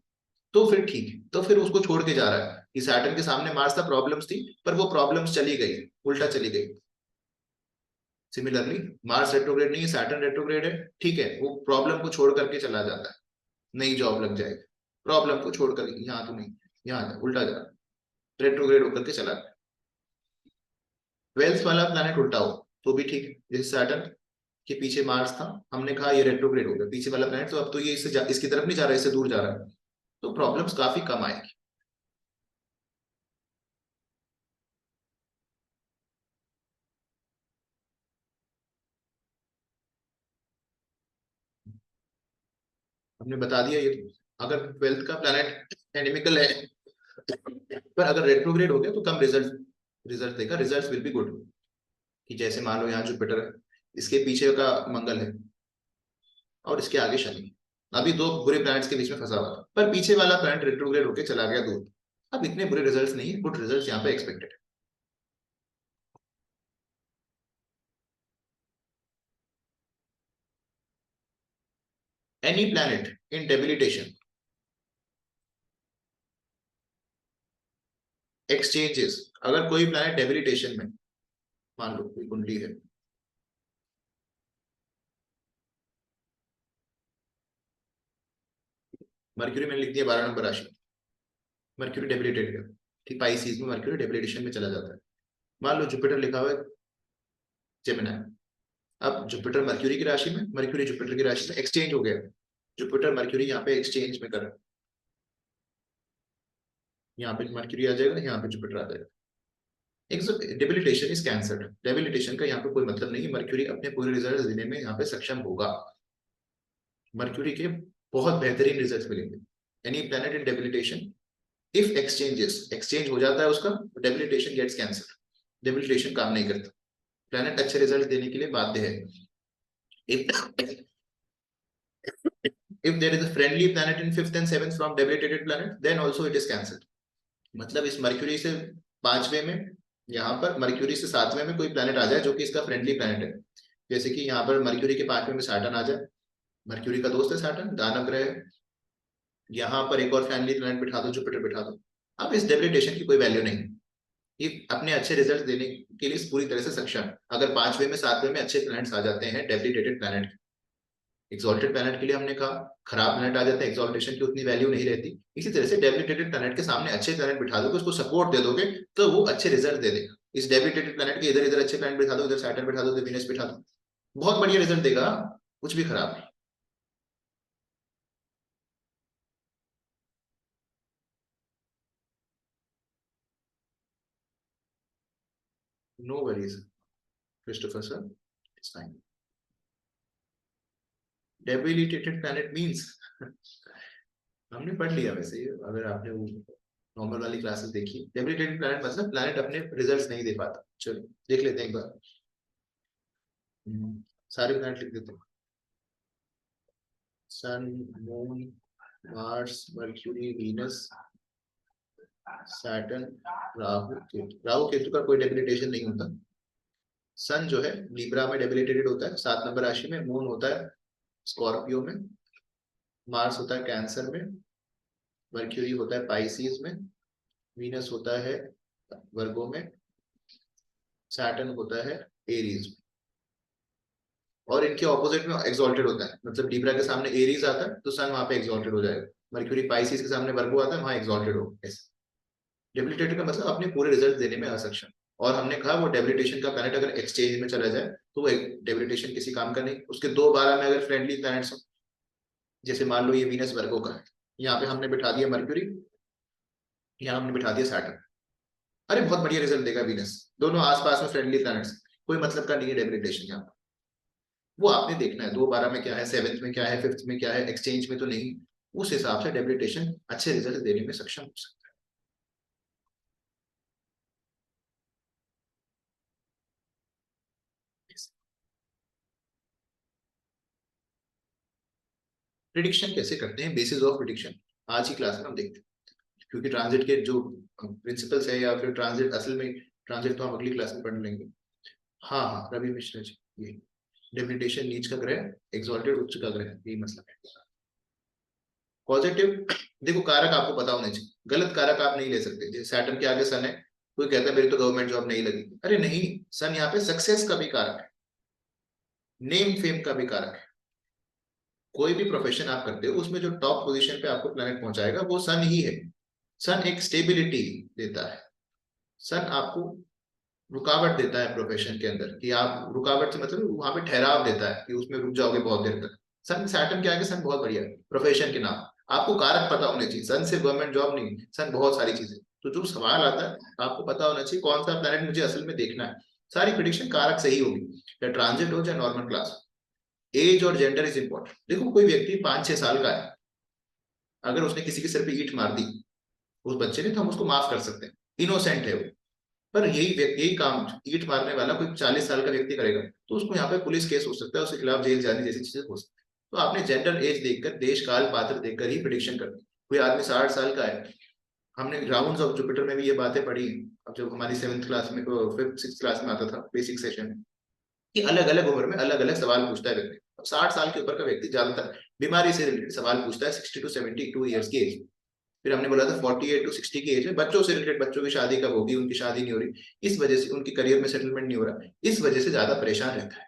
तो फिर ठीक है, तो फिर उसको छोड़ के जा रहा है कि सैटर्न के सामने मार्स था, प्रॉब्लम्स थी, पर वो प्रॉब्लम्स चली गई, उल्टा चली गई। सिमिलरली मार्स रेट्रोग्रेड नहीं है, सैटर्न रेट्रोग्रेड है, ठीक है, वो प्रॉब्लम को छोड़ करके चला जाता है, नई जॉब लग जाएगी, प्रॉब्लम को छोड़ कर यहाँ तो नहीं, यहाँ उल्टा जा, रेट्रोग्रेड होकर के चला। 12th वाला प्लैनेट उल्टा हो तो भी ठीक है, जैसे सैटर्न के पीछे मार्स था, हमने कहा ये रेट्रोग्रेड हो गया पीछे वाला प्लैनेट, तो अब तो ये इसकी तरफ नहीं जा रहा है, इससे दूर जा रहा है, तो प्रॉब्लम्स काफी कम आएगी। हमने बता दिया ये तो। अगर 12th का प्लैनेट एनिमिकल है पर अगर रेट्रोग्रेड हो गया तो कम रिजल्ट रिजल्ट देगा, रिजल्ट्स विल बी गुड। कि जैसे मान लो यहाँ जुपिटर है, इसके पीछे का मंगल है और इसके आगे शनि, अभी दो बुरे प्लैनेट्स के बीच में फंसा हुआ था, पर पीछे वाला प्लैनेट रेट्रोग्रेड होकर चला गया दूर, अब इतने बुरे रिजल्ट्स नहीं है, गुड रिजल्ट्स यहाँ पे एक्सपेक्टेड है। Any planet in debilitation, exchanges, अगर कोई प्लैनेट डेबिलिटेशन में, मान लो कोई कुंडली है, मर्क्यूरी मैंने लिख दिया 12 नंबर राशि, मर्क्यूरी डेबिलिटेट गया, ठीक, पाइसिस में मर्क्यूरी डेबिलिटेशन में चला जाता है। मान लो जुपिटर लिखा हुआ है जेमिनी, अब जुपिटर मर्क्यूरी की राशि में, मर्क्यूरी जुपिटर की राशि में एक्सचेंज हो गया, जुपिटर मर्क्यूरी यहाँ पे एक्सचेंज में कर रहा है, यहाँ पे मर्क्यूरी आ जाएगा, यहाँ पे जुपिटर आ जाएगा। डेबिलिटेशन इज कैंसर्ड, डेबिलिटेशन का यहाँ पे कोई मतलब नहीं है, मर्क्यूरी अपने पूरे रिजल्ट देने में यहाँ पे सक्षम होगा, मर्क्यूरी के बहुत बेहतरीन रिजल्ट मिलेंगे। Any planet in debilitation if exchanges, exchange हो जाता है उसका, डेबिलिटेशन गेट्स कैंसर, डेबिलिटेशन काम नहीं करता, प्लैनेट अच्छे रिजल्ट देने के लिए बाध्य है। if if there is a friendly planet in 5th and 7th from debilitated planet then also it is cancelled, मतलब इस मर्क्यूरी से 5वें में, यहाँ पर मर्क्यूरी से 7वें में कोई प्लैनेट आ जाए जो कि इसका फ्रेंडली प्लैनेट है, जैसे कि यहाँ पर मर्क्यूरी के 5वें में सैटर्न आ जाए, मर्क्यूरी का दोस्त है सैटर्न, दानव ग्रह है, यहाँ पर एक और फैमिली प्लैनेट बिठा दो, जुपिटर बिठा दो, अब इस डेबिलिटेशन की कोई वैल्यू नहीं, ये अपने अच्छे रिजल्ट देने के लिए पूरी तरह से सक्षम, अगर 5वें में 7वें में अच्छे प्लैनेट्स आ जाते हैं डेबिलिटेटेड प्लैनेट, एक्सॉल्टेड प्लैनेट के लिए हमने कहा खराब प्लैनेट आ जाते हैं, एक्सॉल्टेशन की उतनी वैल्यू नहीं रहती। इसी तरह से डेबिलिटेटेड प्लैनेट के सामने अच्छे प्लैनेट बिठा दोगे, उसको सपोर्ट दे दोगे, तो वो अच्छे रिजल्ट दे देगा। इस डेबिलिटेटेड प्लैनेट के इधर इधर अच्छे प्लैनेट बिठा दो, इधर सैटर्न बिठा दो, इधर वीनस बिठा दो, बहुत बढ़िया रिजल्ट देगा, कुछ भी खराब नहीं। No worries Christopher sir, it's fine. Debilitated planet means हमने पढ़ लिया वैसे ये, अगर आपने वो नॉर्मल वाली क्लासेस देखी, डेबिलिटेटेड प्लैनेट मतलब प्लैनेट अपने रिजल्ट्स नहीं दे पाता। चलो देख लेते हैं एक बार। सारे प्लैनेट लिख देते हैं। Sun, Moon, Mars, Mercury, Venus, Saturn, Rahu Ketu. Rahu Ketu का कोई डेबिलिटेशन नहीं होता। सन जो है लिब्रा में डेबिलिटेटेड होता है, 7 नंबर राशि में। मून होता है स्कॉर्पियो में। मार्स होता है कैंसर में। मर्क्यूरी होता है पाइसिस में। वीनस होता है वर्गो में। सैटर्न होता है एरीज में। और इनके ऑपोजिट में एक्सॉल्टेड होता है, मतलब लिब्रा के सामने एरीज आता है तो सन वहां पे एक्सॉल्टेड हो जाएगा। मर्क्यूरी पाइसिस के सामने वर्गो आता है, वहां एक्सॉल्टेड हो। ऐसे डेबिलिटेटेड का मतलब अपने पूरे रिजल्ट देने में असक्षम। और हमने कहा वो डेबिलिटेशन का प्लैनेट अगर एक्सचेंज में चला जाए तो वो डेबिलिटेशन किसी काम का नहीं। उसके 2 12 में अगर फ्रेंडली प्लैनेट्स हो, जैसे मान लो ये वीनस वर्गो का है, यहाँ पे हमने बिठा दिया मर्क्यूरी, यहाँ हमने बिठा दिया सैटर्न, अरे बहुत बढ़िया रिजल्ट देगा वीनस। दोनों आसपास में फ्रेंडली प्लैनेट्स, कोई मतलब का नहीं है डेबिलिटेशन यहाँ। वो आपने देखना है 2 12 में क्या है, 7th में क्या है, 5th में क्या है, एक्सचेंज में तो नहीं। उस हिसाब से डेबिलिटेशन अच्छे रिजल्ट देने में सक्षम हो सकता है। प्रिडिक्शन कैसे करते हैं, बेसिस ऑफ प्रिडिक्शन आज की क्लास में हम देखते हैं। क्योंकि ट्रांजिट के जो प्रिंसिपल्स है, या फिर ट्रांजिट असल में, ट्रांजिट तो हम अगली क्लास में पढ़ लेंगे। हाँ हाँ, रवि मिश्रा जी, ये डेबिलिटेशन नीच का ग्रह, एक्सॉल्टेड उच्च का ग्रह, यही मसला है। पॉजिटिव, देखो कारक आपको पता होना चाहिए, गलत कारक आप नहीं ले सकते। जैसे सैटर्न के आगे सन है, कोई कहता है मेरी तो गवर्नमेंट जॉब नहीं लगी, अरे नहीं, सन यहाँ पे सक्सेस का भी कारक है, नेम फेम का भी कारक है। कोई भी प्रोफेशन आप करते हो उसमें जो टॉप पोजीशन पे आपको प्लेनेट पहुंचाएगा वो सन ही है। सन एक स्टेबिलिटी देता है। सन आपको रुकावट देता है प्रोफेशन के अंदर, कि आप रुकावट से मतलब वहां पे ठहराव देता है कि उसमें रुक जाओगे बहुत देर तक। सन सैटर्न के आगे सन बहुत बढ़िया है प्रोफेशन के नाम। आपको कारक पता होने चाहिए, सन से गवर्नमेंट जॉब नहीं, सन बहुत सारी चीजें। तो जो सवाल आता है आपको पता होना चाहिए कौन सा प्लेनेट मुझे असल में देखना है। सारी प्रिडिक्शन कारक सही होगी, चाहे ट्रांजिट हो चाहे नॉर्मल क्लास। एज और जेंडर इज इंपॉर्टेंट। देखो कोई व्यक्ति 5 6 साल का है, अगर उसने किसी के सिर पे ईंट मार दी उस बच्चे ने, तो हम उसको माफ कर सकते हैं, इनोसेंट है वो। पर यही काम ईंट मारने वाला कोई 40 साल का व्यक्ति करेगा, तो उसको यहाँ पे पुलिस केस हो सकता है, उसके खिलाफ जेल जाने जैसी चीजें हो सकती है। तो आपने जेंडर एज देखकर, देश काल पात्र देखकर ही प्रिडिक्शन करनी। कोई आदमी 60 साल का है, हमने राउंड्स ऑफ जुपिटर में भी ये बातें पढ़ी। अब जब हमारी 7th क्लास में, 5th 6th क्लास में आता था बेसिक सेशन, कि अलग अलग उम्र में अलग अलग सवाल पूछता है व्यक्ति। 60 साल के ऊपर का व्यक्ति ज्यादातर बीमारी से रिलेटेड सवाल पूछता है, 60 to 72 ईयर्स की एज। फिर हमने बोला था 48 to 60 की एज में बच्चों से रिलेटेड, बच्चों की शादी कब होगी, उनकी शादी नहीं हो रही, इस वजह से उनकी करियर में सेटलमेंट नहीं हो रहा, इस वजह से ज्यादा परेशान रहता है।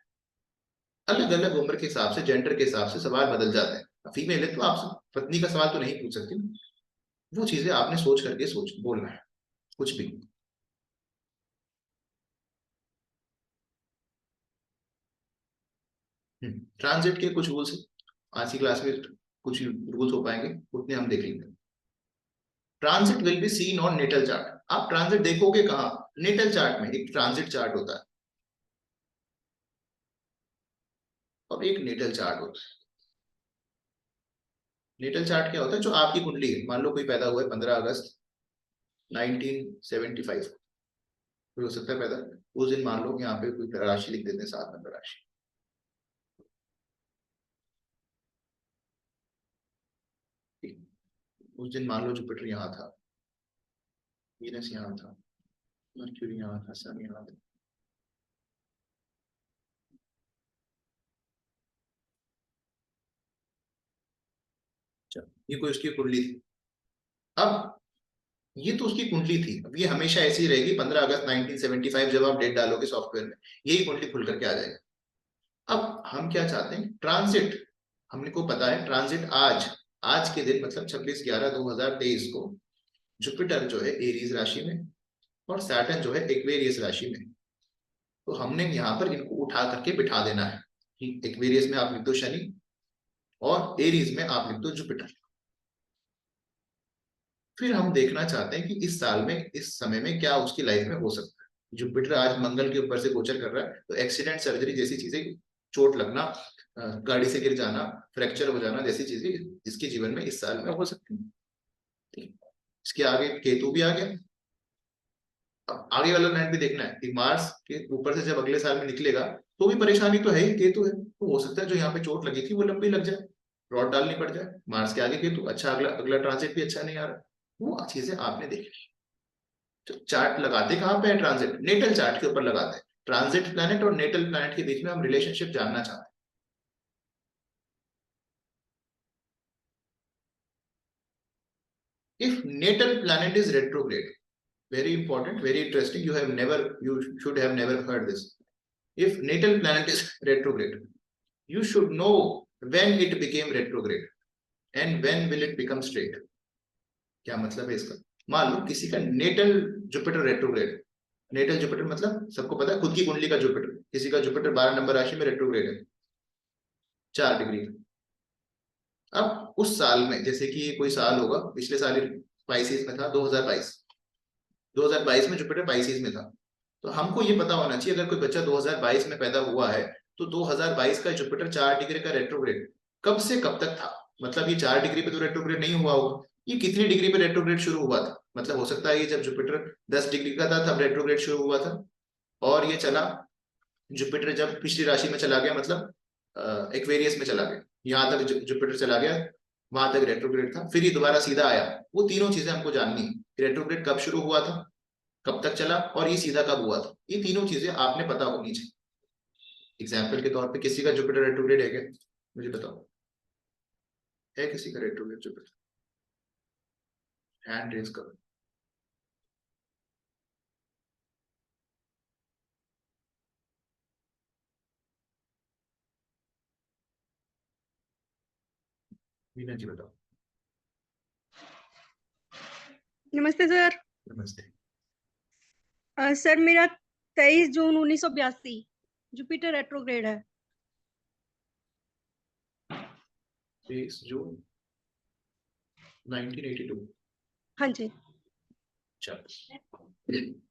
अलग अलग उम्र के हिसाब से, जेंडर के हिसाब से सवाल बदल जाते हैं। फीमेल है तो आपसे पत्नी का सवाल तो नहीं पूछ सकती। वो चीजें आपने सोच करके सोच बोलना है कुछ भी। ट्रांजिट के कुछ रूल्स आज की क्लास में, कुछ रूल्स हो पाएंगे उतने हम देख लेंगे। Transit will be seen on natal chart. आप ट्रांजिट देखोगे कहाँ, नेटल चार्ट में एक ट्रांजिट चार्ट होता है और एक नेटल चार्ट होता है। नेटल चार्ट क्या होता है, जो आपकी कुंडली है। मान लो कोई पैदा हुआ है 15 अगस्त 1975, कोई हो सकता है पैदा उस दिन, मान लो यहाँ पे कोई राशि लिख देते हैं, 7 नंबर राशि। उस दिन मान लो जुपिटर यहाँ था, वीनस यहाँ था, मर्क्यूरी यहाँ था, सन यहाँ था। अच्छा, ये कोई उसकी कुंडली थी। अब ये तो उसकी कुंडली थी, अब ये हमेशा ऐसी ही रहेगी। 15 अगस्त 1975 जब आप डेट डालोगे सॉफ्टवेयर में, यही कुंडली खुल करके आ जाएगा। अब हम क्या चाहते हैं, ट्रांजिट हमने को पता है ट्रांजिट आज आज के दिन मतलब 26/11/2023 को जुपिटर जो है एरीज राशि में और सैटर्न जो है एक्वेरियस राशि में। तो हमने यहाँ पर इनको उठा करके बिठा देना है कि एक्वेरियस में आप लिख दो शनि और एरीज में आप लिख दो जुपिटर। फिर हम देखना चाहते हैं कि इस साल में इस समय में क्या उसकी लाइफ में हो सकता है। जुपिटर आज मंगल के ऊपर से गोचर कर रहा है, तो एक्सीडेंट, सर्जरी जैसी चीजें, चोट लगना, गाड़ी से गिर जाना, फ्रैक्चर हो जाना जैसी चीजें इसके जीवन में इस साल में हो सकती है। ठीक है। इसके आगे केतु भी आ गया। अब आगे वाला लाइन भी देखना है कि मार्स के ऊपर से जब अगले साल में निकलेगा तो भी परेशानी तो है ही, केतु है, तो हो सकता है जो यहाँ पे चोट लगी थी वो लंबी लग जाए, रॉड डालनी पड़ जाए। मार्स के आगे केतु, अच्छा अगला अगला ट्रांजिट भी अच्छा नहीं आ रहा, वो चीजें आपने देखी। तो चार्ट लगाते कहाँ पे है, ट्रांजिट नेटल चार्ट के ऊपर लगाते हैं। ट्रांजिट प्लैनेट और नेटल प्लैनेट के बीच में हम रिलेशनशिप जानना चाहते हैं। If natal planet is retrograde, very important, very interesting, you should have never heard this. If natal planet is retrograde, you should know when it became retrograde and when will it become straight. क्या मतलब है इसका? मान लो किसी का natal Jupiter retrograde, natal Jupiter मतलब सबको पता है खुद की कुंडली का जुपिटर, किसी का जुपिटर 12 नंबर राशि में रेट्रोग्रेड है 4 डिग्री। अब उस साल में जैसे कि कोई साल होगा, पिछले साल स्पाइसिस में था 2022, 2022 में जुपिटर पाइसिस में था। तो हमको ये पता होना चाहिए अगर कोई बच्चा 2022 में पैदा हुआ है तो 2022 का जुपिटर 4 डिग्री का रेट्रोग्रेड कब से कब तक था। मतलब ये 4 डिग्री पे तो रेट्रोग्रेड नहीं हुआ होगा, ये कितनी डिग्री पे रेट्रोग्रेड शुरू हुआ था। मतलब हो सकता है ये जब जुपिटर 10 डिग्री का था तब रेट्रोग्रेड शुरू हुआ था, और ये चला, जुपिटर जब पिछली राशि में चला गया मतलब एक्वेरियस में चला गया, यहाँ तक जुपिटर चला गया, वहां तक रेट्रोग्रेड था, फिर ये दोबारा सीधा आया। वो तीनों चीजें हमको जाननी है, रेट्रोग्रेड कब शुरू हुआ था, कब तक चला, और ये सीधा कब हुआ था। ये तीनों चीजें आपने पता होनी चाहिए। एग्जाम्पल के तौर पे किसी का जुपिटर रेट्रोग्रेड है क्या, मुझे बताओ, है किसी का रेट्रोग्रेड जुपिटर? हैंड रेज करो। मीना जी बताओ। नमस्ते सर। नमस्ते। सर मेरा 23 जून 1982 जुपिटर रेट्रोग्रेड है। 23 जून 1982। हाँ जी। अच्छा,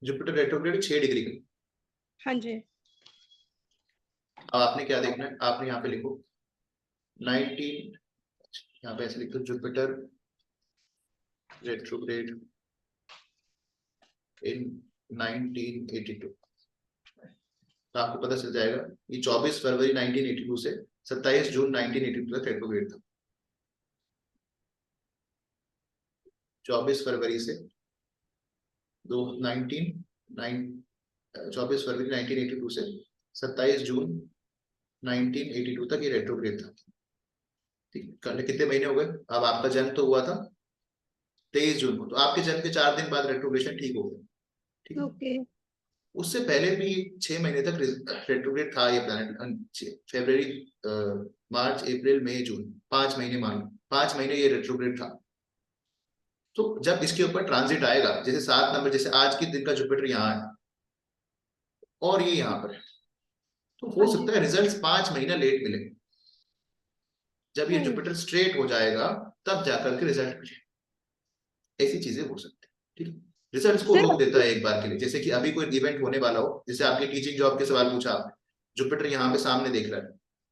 जुपिटर रेट्रोग्रेड 6 डिग्री का। हाँ जी। अब आपने क्या देखना है, आपने यहाँ पे लिखो 19, यहाँ पे ऐसे लिखो जुपिटर रेट्रोग्रेड इन 1982, तो आपको पता चल जाएगा ये 24 फरवरी 1982 से 27 जून 1982 तक रेट्रोग्रेड था। 24 फरवरी से दो 24 फरवरी 1982 से 27 जून 1982 तक ये रेट्रोग्रेड था। ठीक है, कितने महीने हो गए। अब आपका जन्म तो हुआ था 23 जून को, तो आपके जन्म के 4 दिन बाद रेट्रोग्रेशन ठीक हो गया। ठीक है, ओके। उससे पहले भी 6 महीने तक रेट्रोग्रेड था ये प्लैनेट, फरवरी, मार्च, अप्रैल, मई, जून, 5 महीने मान लो, 5 महीने ये रेट्रोग्रेड था। तो जब इसके ऊपर ट्रांजिट आएगा, जैसे 7 नंबर, जैसे आज के दिन का जुपिटर यहाँ है और ये यहाँ पर है, तो हो हाँ जी। सकता है रिजल्ट्स 5 महीना लेट मिले। जब ये हम्म। जुपिटर स्ट्रेट हो जाएगा तब जाकर के रिजल्ट मिले, ऐसी चीजें हो सकती है। ठीक है, रिजल्ट्स को सर रोक देता है एक बार के लिए, जैसे कि अभी कोई इवेंट होने वाला हो, जैसे आपकी टीचिंग जॉब के सवाल पूछा आपने, जुपिटर यहाँ पे सामने देख रहा है,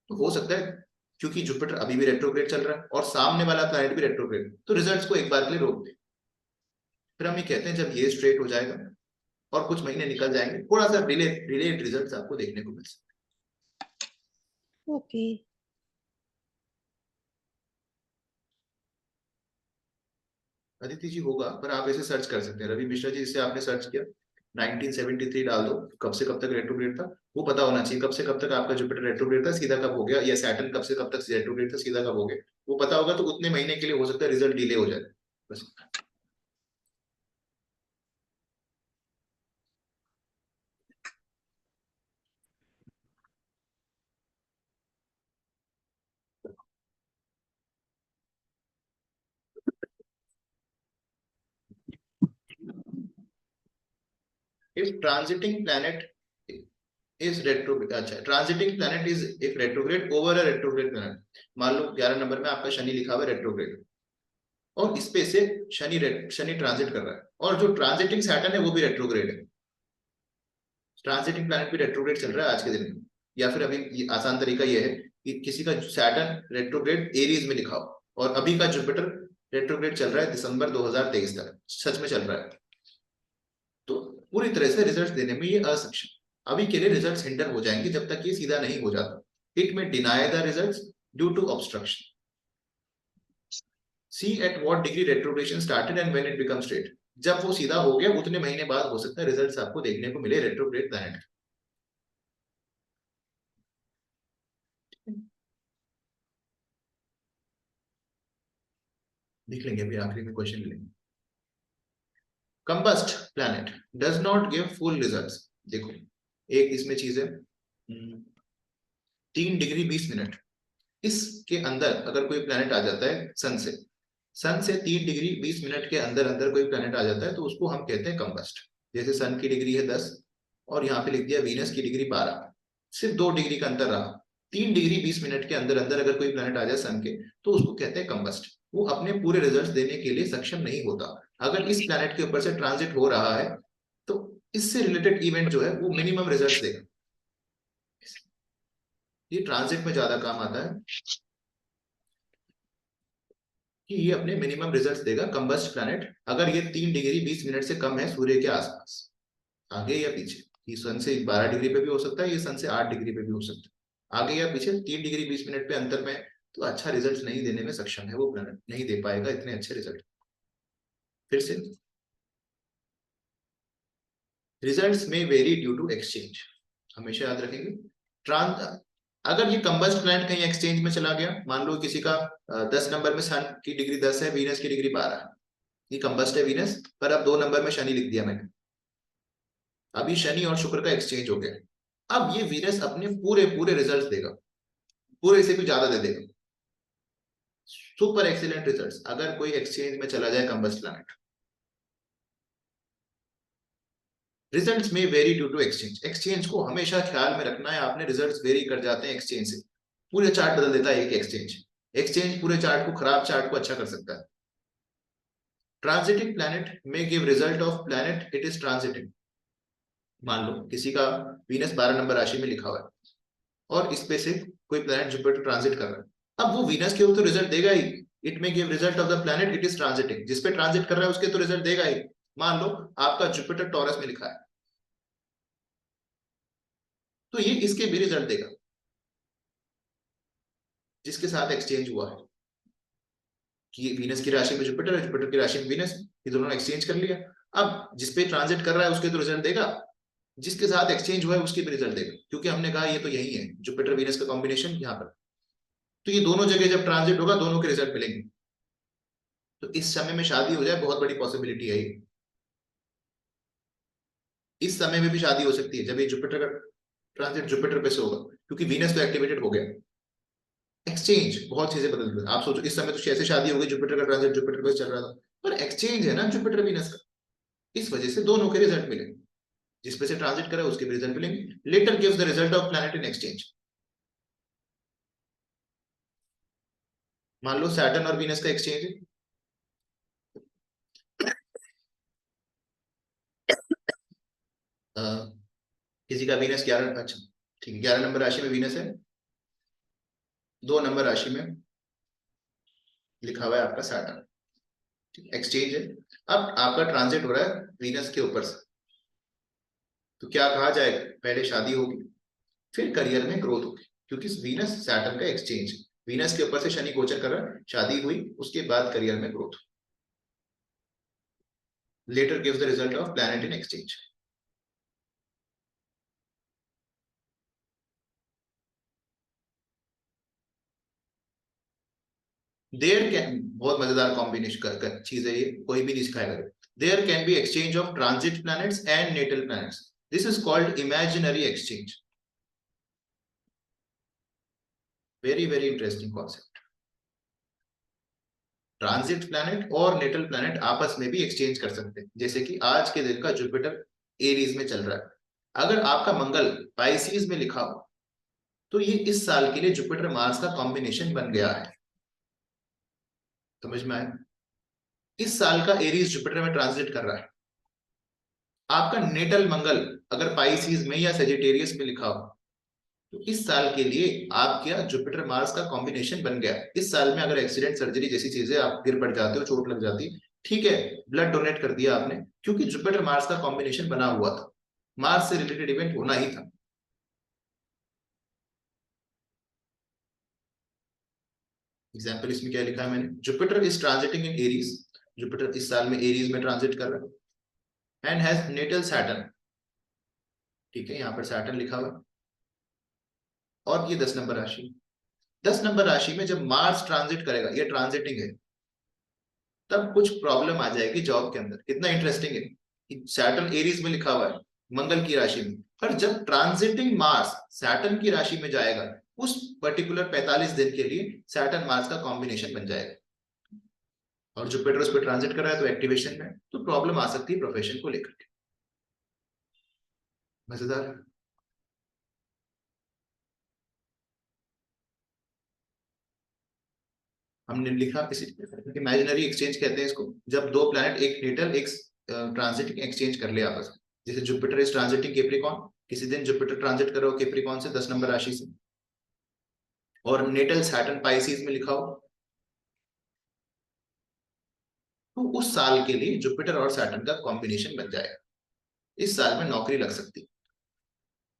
तो हो सकता है क्योंकि जुपिटर अभी भी रेट्रोग्रेड चल रहा है और सामने वाला प्लैनेट भी रेट्रोग्रेड, तो रिजल्ट्स को एक बार के लिए रोक दे। फिर हम ये कहते हैं जब ये स्ट्रेट हो जाएगा और कुछ महीने निकल जाएंगे, थोड़ा सा डिलेड रिजल्ट्स आपको देखने को मिल सकते ओके। हैं। अदिति जी होगा, पर आप ऐसे सर्च कर सकते हैं, रवि मिश्रा जी जिससे आपने सर्च किया 1973 डाल दो, कब से कब तक रेट्रोग्रेड था वो पता होना चाहिए, कब से कब तक आपका जुपिटर रेट्रोग्रेड था, सीधा कब हो गया, या सैटर्न कब से कब तक रेट्रोग्रेड था, सीधा कब हो गया, वो पता होगा तो उतने महीने के लिए हो सकता है रिजल्ट डिले हो जाए बस। If transiting planet is retrograde, अच्छा transiting planet is if retrograde over a retrograde planet, मान लो 11 नंबर में आपका शनि लिखा हुआ है रेट्रोग्रेड, और इस पे से शनि ट्रांजिट कर रहा है, और जो ट्रांजिटिंग सैटर्न है वो भी रेट्रोग्रेड है, ट्रांजिटिंग प्लैनेट भी रेट्रोग्रेड चल रहा है आज के दिन में। या फिर अभी आसान तरीका ये है कि किसी का सैटर्न रेट्रोग्रेड एरीज में लिखा हो, और अभी का जुपिटर रेट्रोग्रेड चल रहा है दिसंबर 2023 तक, सच में चल रहा है, तो पूरी तरह से रिजल्ट देने में ये असक्षम। अभी के लिए रिजल्ट्स हिंडर हो जाएंगे जब तक ये सीधा नहीं हो जाता। It may deny the results due to obstruction. See at what degree retrogression started and when it become straight. जब वो सीधा हो गया उतने महीने बाद हो सकता है रिजल्ट्स आपको देखने को मिले रेट्रोग्रेड प्लैनेट। देख लेंगे अभी आखिरी में क्वेश्चन लेंगे। Combust planet does not give full results. देखो एक इसमें चीज है 3 डिग्री 20 मिनट, इसके अंदर अगर कोई प्लैनेट आ जाता है सन से 3 डिग्री 20 मिनट के अंदर अंदर कोई प्लैनेट आ जाता है तो उसको हम कहते हैं कंबस्ट। जैसे सन की डिग्री है 10 और यहाँ पे लिख दिया वीनस की डिग्री 12, सिर्फ 2 डिग्री का अंतर रहा, 3 डिग्री 20 मिनट के अंदर अंदर अगर कोई प्लैनेट आ जाए सन के तो उसको कहते हैं कंबस्ट। वो अपने पूरे रिजल्ट्स देने के लिए सक्षम नहीं होता। अगर इस प्लैनेट के ऊपर से ट्रांजिट हो रहा है तो इससे रिलेटेड इवेंट जो है वो मिनिमम रिजल्ट्स देगा। ये ट्रांजिट में ज्यादा काम आता है कि ये अपने मिनिमम रिजल्ट्स देगा कंबस्ट प्लैनेट अगर ये 3 डिग्री 20 मिनट से कम है सूर्य के आसपास, आगे या पीछे। ये सन से 12 डिग्री पे भी हो सकता है, ये सन से 8 डिग्री पे भी हो सकता है, आगे या पीछे 3 डिग्री 20 मिनट पे अंतर में तो अच्छा रिजल्ट नहीं देने में सक्षम है वो प्लैनेट, नहीं दे पाएगा इतने अच्छे रिजल्ट। फिर से results may vary due to exchange, हमेशा याद रखेंगे। अगर ये कंबस्ट प्लैनेट कहीं एक्सचेंज में चला गया, मान लो किसी का 10 नंबर में सन की डिग्री 10 है, वीनस की डिग्री 12 है, ये कंबस्ट है वीनस, पर अब 2 नंबर में शनि लिख दिया मैंने, अभी शनि और शुक्र का एक्सचेंज हो गया। अब ये वीनस अपने पूरे पूरे रिजल्ट्स देगा, पूरे से भी ज्यादा दे देगा, सुपर एक्सीलेंट रिजल्ट्स अगर कोई एक्सचेंज में चला जाए combust planet. Results may vary due to exchange, exchange को हमेशा ख्याल में रखना है आपने, रिजल्ट्स वेरी कर जाते हैं एक्सचेंज से, पूरे चार्ट बदल देता है एक एक्सचेंज, एक्सचेंज पूरे चार्ट को खराब चार्ट को अच्छा कर सकता है। ट्रांजिटिंग प्लैनेट में give result of planet it is transiting, मान लो किसी का वीनस 12 नंबर राशि में लिखा हुआ है और इस पे से कोई प्लैनेट जुपिटर ट्रांजिट कर रहा है, अब वो वीनस के ऊपर तो रिजल्ट देगा ही, इट में give result of the planet it is transiting, जिस पे ट्रांजिट कर रहा है उसके तो रिजल्ट देगा ही। मान लो आपका जुपिटर टॉरस में लिखा है तो ये इसके भी रिजल्ट देगा जिसके साथ एक्सचेंज हुआ है, कि वीनस की राशि में जुपिटर है, जुपिटर की राशि में वीनस, ये दोनों ने एक्सचेंज कर लिया। अब जिसपे ट्रांजिट कर रहा है उसके तो रिजल्ट देगा, जिसके साथ एक्सचेंज हुआ है उसके भी रिजल्ट देगा, क्योंकि हमने कहा ये तो यही है जुपिटर वीनस का कॉम्बिनेशन यहाँ पर, तो ये दोनों जगह जब ट्रांजिट होगा दोनों के रिजल्ट मिलेंगे। तो इस समय में शादी हो जाए बहुत बड़ी पॉसिबिलिटी है ये, इस समय में भी शादी हो सकती है जब ये जुपिटर का ट्रांजिट जुपिटर पे से होगा, क्योंकि वीनस तो एक्टिवेटेड हो गया। एक्सचेंज बहुत चीजें बदल गई, आप सोचो इस समय तो कैसे शादी हो गई, जुपिटर का ट्रांजिट जुपिटर पे चल रहा था, पर एक्सचेंज है ना जुपिटर वीनस का, इस वजह से दोनों के रिजल्ट मिले, जिस पे से ट्रांजिट करा उसके भी रिजल्ट मिलेंगे। Later gives the result of planet in exchange, मान लो सैटर्न और वीनस का एक्सचेंज है, किसी का वीनस 11, अच्छा ठीक है 11 नंबर राशि में वीनस है, 2 नंबर राशि में लिखा हुआ है आपका सैटर्न, एक्सचेंज है। अब आपका ट्रांजिट हो रहा है वीनस के ऊपर से, तो क्या कहा जाएगा, पहले शादी होगी फिर करियर में ग्रोथ होगी, क्योंकि वीनस सैटर्न का एक्सचेंज, वीनस के ऊपर से शनि गोचर कर रहा है, शादी हुई उसके बाद करियर में growth. Later gives the result of planet in exchange. There can, बहुत मजेदार कॉम्बिनेशन कर चीज है ये, कोई भी नहीं सिखाएगा। There can be exchange of transit planets and natal planets, this is called imaginary exchange, very very interesting concept. Transit planet और नेटल प्लैनेट आपस में भी एक्सचेंज कर सकते हैं, जैसे कि आज के दिन का जुपिटर एरीज में चल रहा है। अगर आपका मंगल पाइसिस में लिखा हो तो ये इस साल के लिए जुपिटर मार्स का कॉम्बिनेशन बन गया है। समझ में आया? इस साल का एरीज जुपिटर में ट्रांजिट कर रहा है। आपका नेटल मंगल अगर पाइसिस में या सेजिटेरियस में लिखा हो तो इस साल के लिए आपका जुपिटर मार्स का कॉम्बिनेशन बन गया। इस साल में अगर एक्सीडेंट, सर्जरी जैसी चीजें, आप गिर पड़ जाते हो, चोट लग जाती, ठीक है, ब्लड डोनेट कर दिया आपने, क्योंकि जुपिटर मार्स का कॉम्बिनेशन बना हुआ था, मार्स से रिलेटेड इवेंट होना ही था। एग्जाम्पल इसमें क्या लिखा है मैंने, Jupiter is transiting in Aries, Jupiter इस साल में एरीज में ट्रांजिट कर रहा है, एंड हैज नेटल सैटर्न, ठीक है, यहाँ पर सैटर्न लिखा हुआ, और ये 10 नंबर राशि, 10 नंबर राशि में जब मार्स ट्रांजिट करेगा, ये ट्रांजिटिंग है, तब कुछ प्रॉब्लम आ जाएगी जॉब के अंदर। कितना इंटरेस्टिंग है कि सैटर्न एरीज में लिखा हुआ है मंगल की राशि में, पर जब ट्रांजिटिंग मार्स सैटर्न की राशि में जाएगा उस पर्टिकुलर 45 दिन के लिए सैटर्न मार्स का कॉम्बिनेशन बन जाएगा, और जुपिटर उस पर ट्रांजिट कर रहा है तो एक्टिवेशन में, तो प्रॉब्लम आ सकती है प्रोफेशन को लेकर के। मजेदार। हमने लिखा इसी इमेजिनरी एक्सचेंज कहते हैं इसको, जब दो प्लैनेट एक नेटल एक ट्रांजिटिंग एक्सचेंज कर ले आपस में। जैसे जुपिटर इज ट्रांजिटिंग कैप्रिकॉर्न, किसी दिन जुपिटर ट्रांजिट कर रहा हो कैप्रिकॉर्न से 10 नंबर राशि से, और नेटल सैटर्न पाइसिस में लिखा हो, तो उस साल के लिए जुपिटर और सैटर्न का कॉम्बिनेशन बन जाएगा। इस साल में नौकरी लग सकती है।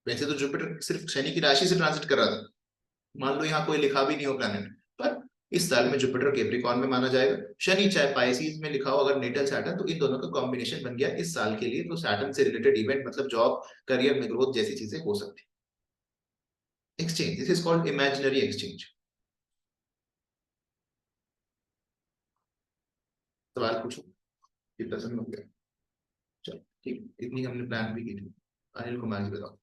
वैसे तो जुपिटर सिर्फ शनि की राशि से ट्रांजिट कर रहा था, मान लो यहाँ कोई लिखा भी नहीं हो प्लैनेट, पर इस साल में जुपिटर कैप्रिकॉर्न में माना जाएगा, शनि चाहे पाइसिस में लिखा हो अगर नेटल सैटर्न, तो इन दोनों का कॉम्बिनेशन बन गया इस साल के लिए। तो सैटर्न से रिलेटेड इवेंट मतलब जॉब, करियर में ग्रोथ जैसी चीजें हो सकती है। Exchange, this is called imaginary exchange. सवाल पूछो, कितना समय हो गया? चलो ठीक, इतनी हमने प्लान भी की थी। अनिल कुमार जी बताओ।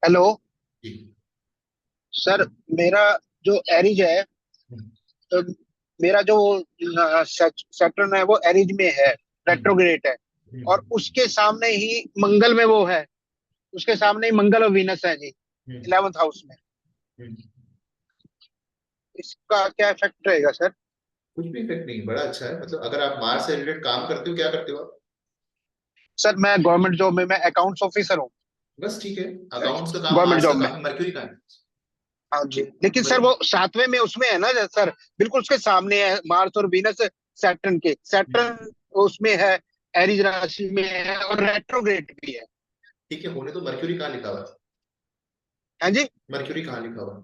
हेलो जी। सर, मेरा जो एरिज है, हम्म, तो मेरा जो सैटर्न है वो एरिज में है, हम्म, रेट्रोग्रेड है। और हम्म, उसके सामने ही मंगल में वो है, उसके सामने ही मंगल और वीनस है जी, हम्म, 11th हाउस में। हम्म। इसका क्या इफेक्ट रहेगा सर? कुछ भी इफेक्ट नहीं, बड़ा अच्छा है। मतलब अगर आप मार्स से रिलेटेड काम करते हो, क्या करते हो आप? सर मैं गवर्नमेंट जॉब में, मैं अकाउंट्स ऑफिसर हूँ, बस ठीक है, अकाउंट्स का काम, गवर्नमेंट मार्स का जॉब में। काम है, मर्क्यूरी का है। हाँ जी, लेकिन सर वही। वो 7वें में उसमें है ना सर, बिल्कुल उसके सामने है मार्स और वीनस, सैटर्न के, हम्म, सैटर्न उसमें है, एरिज राशि में है और रेट्रोग्रेड भी है। ठीक है, होने तो मर्क्यूरी कहाँ लिखा हुआ है? हाँ जी। मर्क्यूरी कहाँ लिखा हुआ है?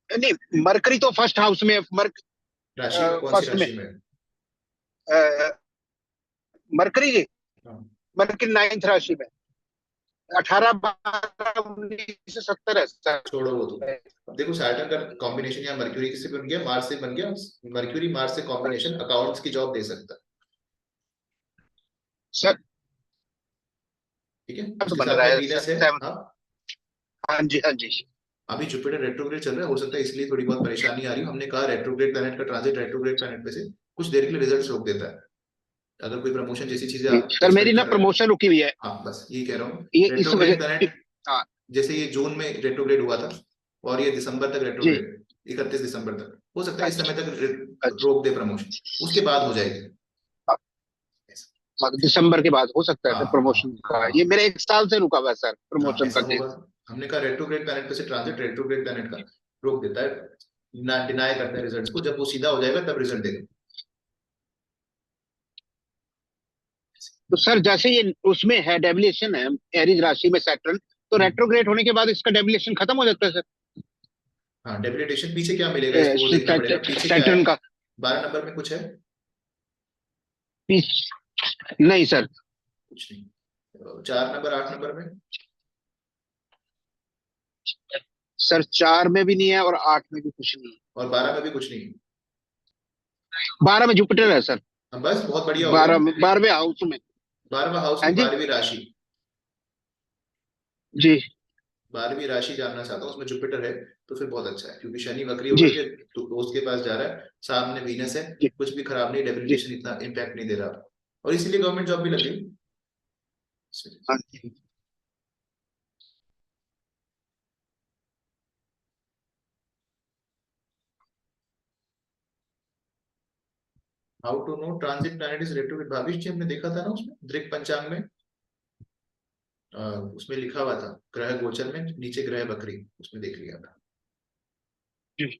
नहीं, मरकरी तो फर्स्ट हाउस में, राशि में, कौन सी फर्स्ट में, राशि में है? मरकरी जी, हाँ, मरकरी 9th राशि में, 18/12/1970 है सर। छोड़ो वो तो। अब देखो सैटर्न का कॉम्बिनेशन यहाँ मर्क्यूरी से बन गया, मार्स से बन गया, मर्क्यूरी मार्स से कॉम्बिनेशन अकाउंट्स की जॉब दे सकता है। सर ठीक है, तो उसके बन साथ रहा में है वीनस है। सर। हाँ, हाँ जी, हाँ जी। अभी जुपिटर रेट्रोग्रेड चल रहा है, हो सकता है इसलिए थोड़ी बहुत परेशानी आ रही हो। हमने कहा रेट्रोग्रेड प्लैनेट का ट्रांजिट रेट्रोग्रेड प्लैनेट पे से कुछ देर के लिए रिजल्ट रोक देता है। अगर कोई प्रमोशन जैसी चीजें आप सर मेरी एक्सपेक्ट ना कर रहे हैं। प्रमोशन रुकी हुई है, हाँ, बस यही कह रहा हूँ। ये इस वजह। रेट्रोग्रेड प्लैनेट, हाँ जैसे ये जून में रेट्रोग्रेड हुआ था और ये दिसंबर तक जी। रेट्रोग्रेड, 31 दिसंबर तक, हो सकता है इस अच्छा, समय तक अच्छा। रोक दे प्रमोशन, उसके बाद हो जाएगी। हाँ, दिसंबर के बाद हो सकता है हाँ, सर हाँ, प्रमोशन का, हाँ, ये मेरे 1 साल से रुका हुआ है सर, हाँ, प्रमोशन ऐसा का होगा। केस। हमने कहा रेट्रोग्रेड प्लैनेट पे से ट्रांजिट रेट्रोग्रेड प्लैनेट का रोक देता है, ना डिनाई करता है रिजल्ट्स को, जब वो सीधा हो जाएगा तब रिजल्ट देगा। तो सर जैसे ये उसमें है, डेविएशन है एरिज राशि में सैटर्न, तो रेट्रोग्रेड होने के बाद इसका डेविएशन खत्म हो जाता है हाँ, डेबिलिटेशन पीछे क्या मिलेगा, इसको वो देखना पड़ेगा सर, पीछे क्या है। सैटर्न का। 12 नंबर में कुछ है? नहीं सर। कुछ नहीं। 4 नंबर, 8 नंबर में? सर 4 में भी नहीं है और 8 में भी कुछ नहीं है। और 12 में भी कुछ नहीं? 12 में जुपिटर है सर, हाँ, बस बहुत बढ़िया हो गया। 12 में, 12वें हाउस में। 12वां हाउस हाँ में जी 12वीं राशि, जी 12वीं राशि जानना चाहता हूँ, उसमें जुपिटर है, तो फिर बहुत अच्छा है, क्योंकि शनि वक्री होकर जी के दोस्त के पास जा रहा है, सामने वीनस है, जी। कुछ भी खराब नहीं, डेफिनेशन इतना इम्पैक्ट नहीं दे रहा, और इसीलिए गवर्नमेंट जॉब भी लगी। हाँ जी। How to know transit planet is retrograde, Bhavish ji हमने देखा था ना उसमें दृक पंचांग में, उसमें लिखा हुआ था ग्रह गोचर में नीचे ग्रह बकरी, उसमें देख लिया था। जी।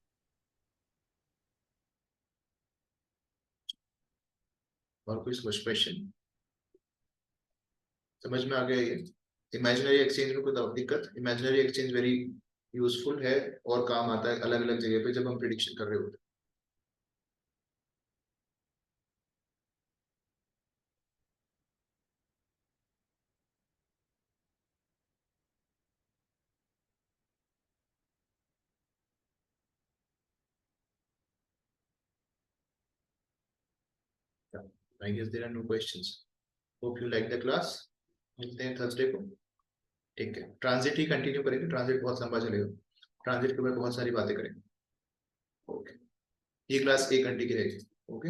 और कोई क्वेश्चन समझ में आ गया? ये इमेजिनरी एक्सचेंज में कोई दिक्कत? इमेजिनरी एक्सचेंज वेरी यूजफुल है और काम आता है अलग अलग जगह पे जब हम प्रिडिक्शन कर रहे होते हैं। I guess there are no questions. Hope you like the class. मिलते हैं थर्सडे को, ठीक है? ट्रांजिट ही कंटिन्यू करेंगे, ट्रांजिट बहुत लंबा चलेगा, ट्रांजिट के ऊपर बहुत सारी बातें करेंगे। ओके, ये क्लास 1 घंटे की रहेगी। ओके।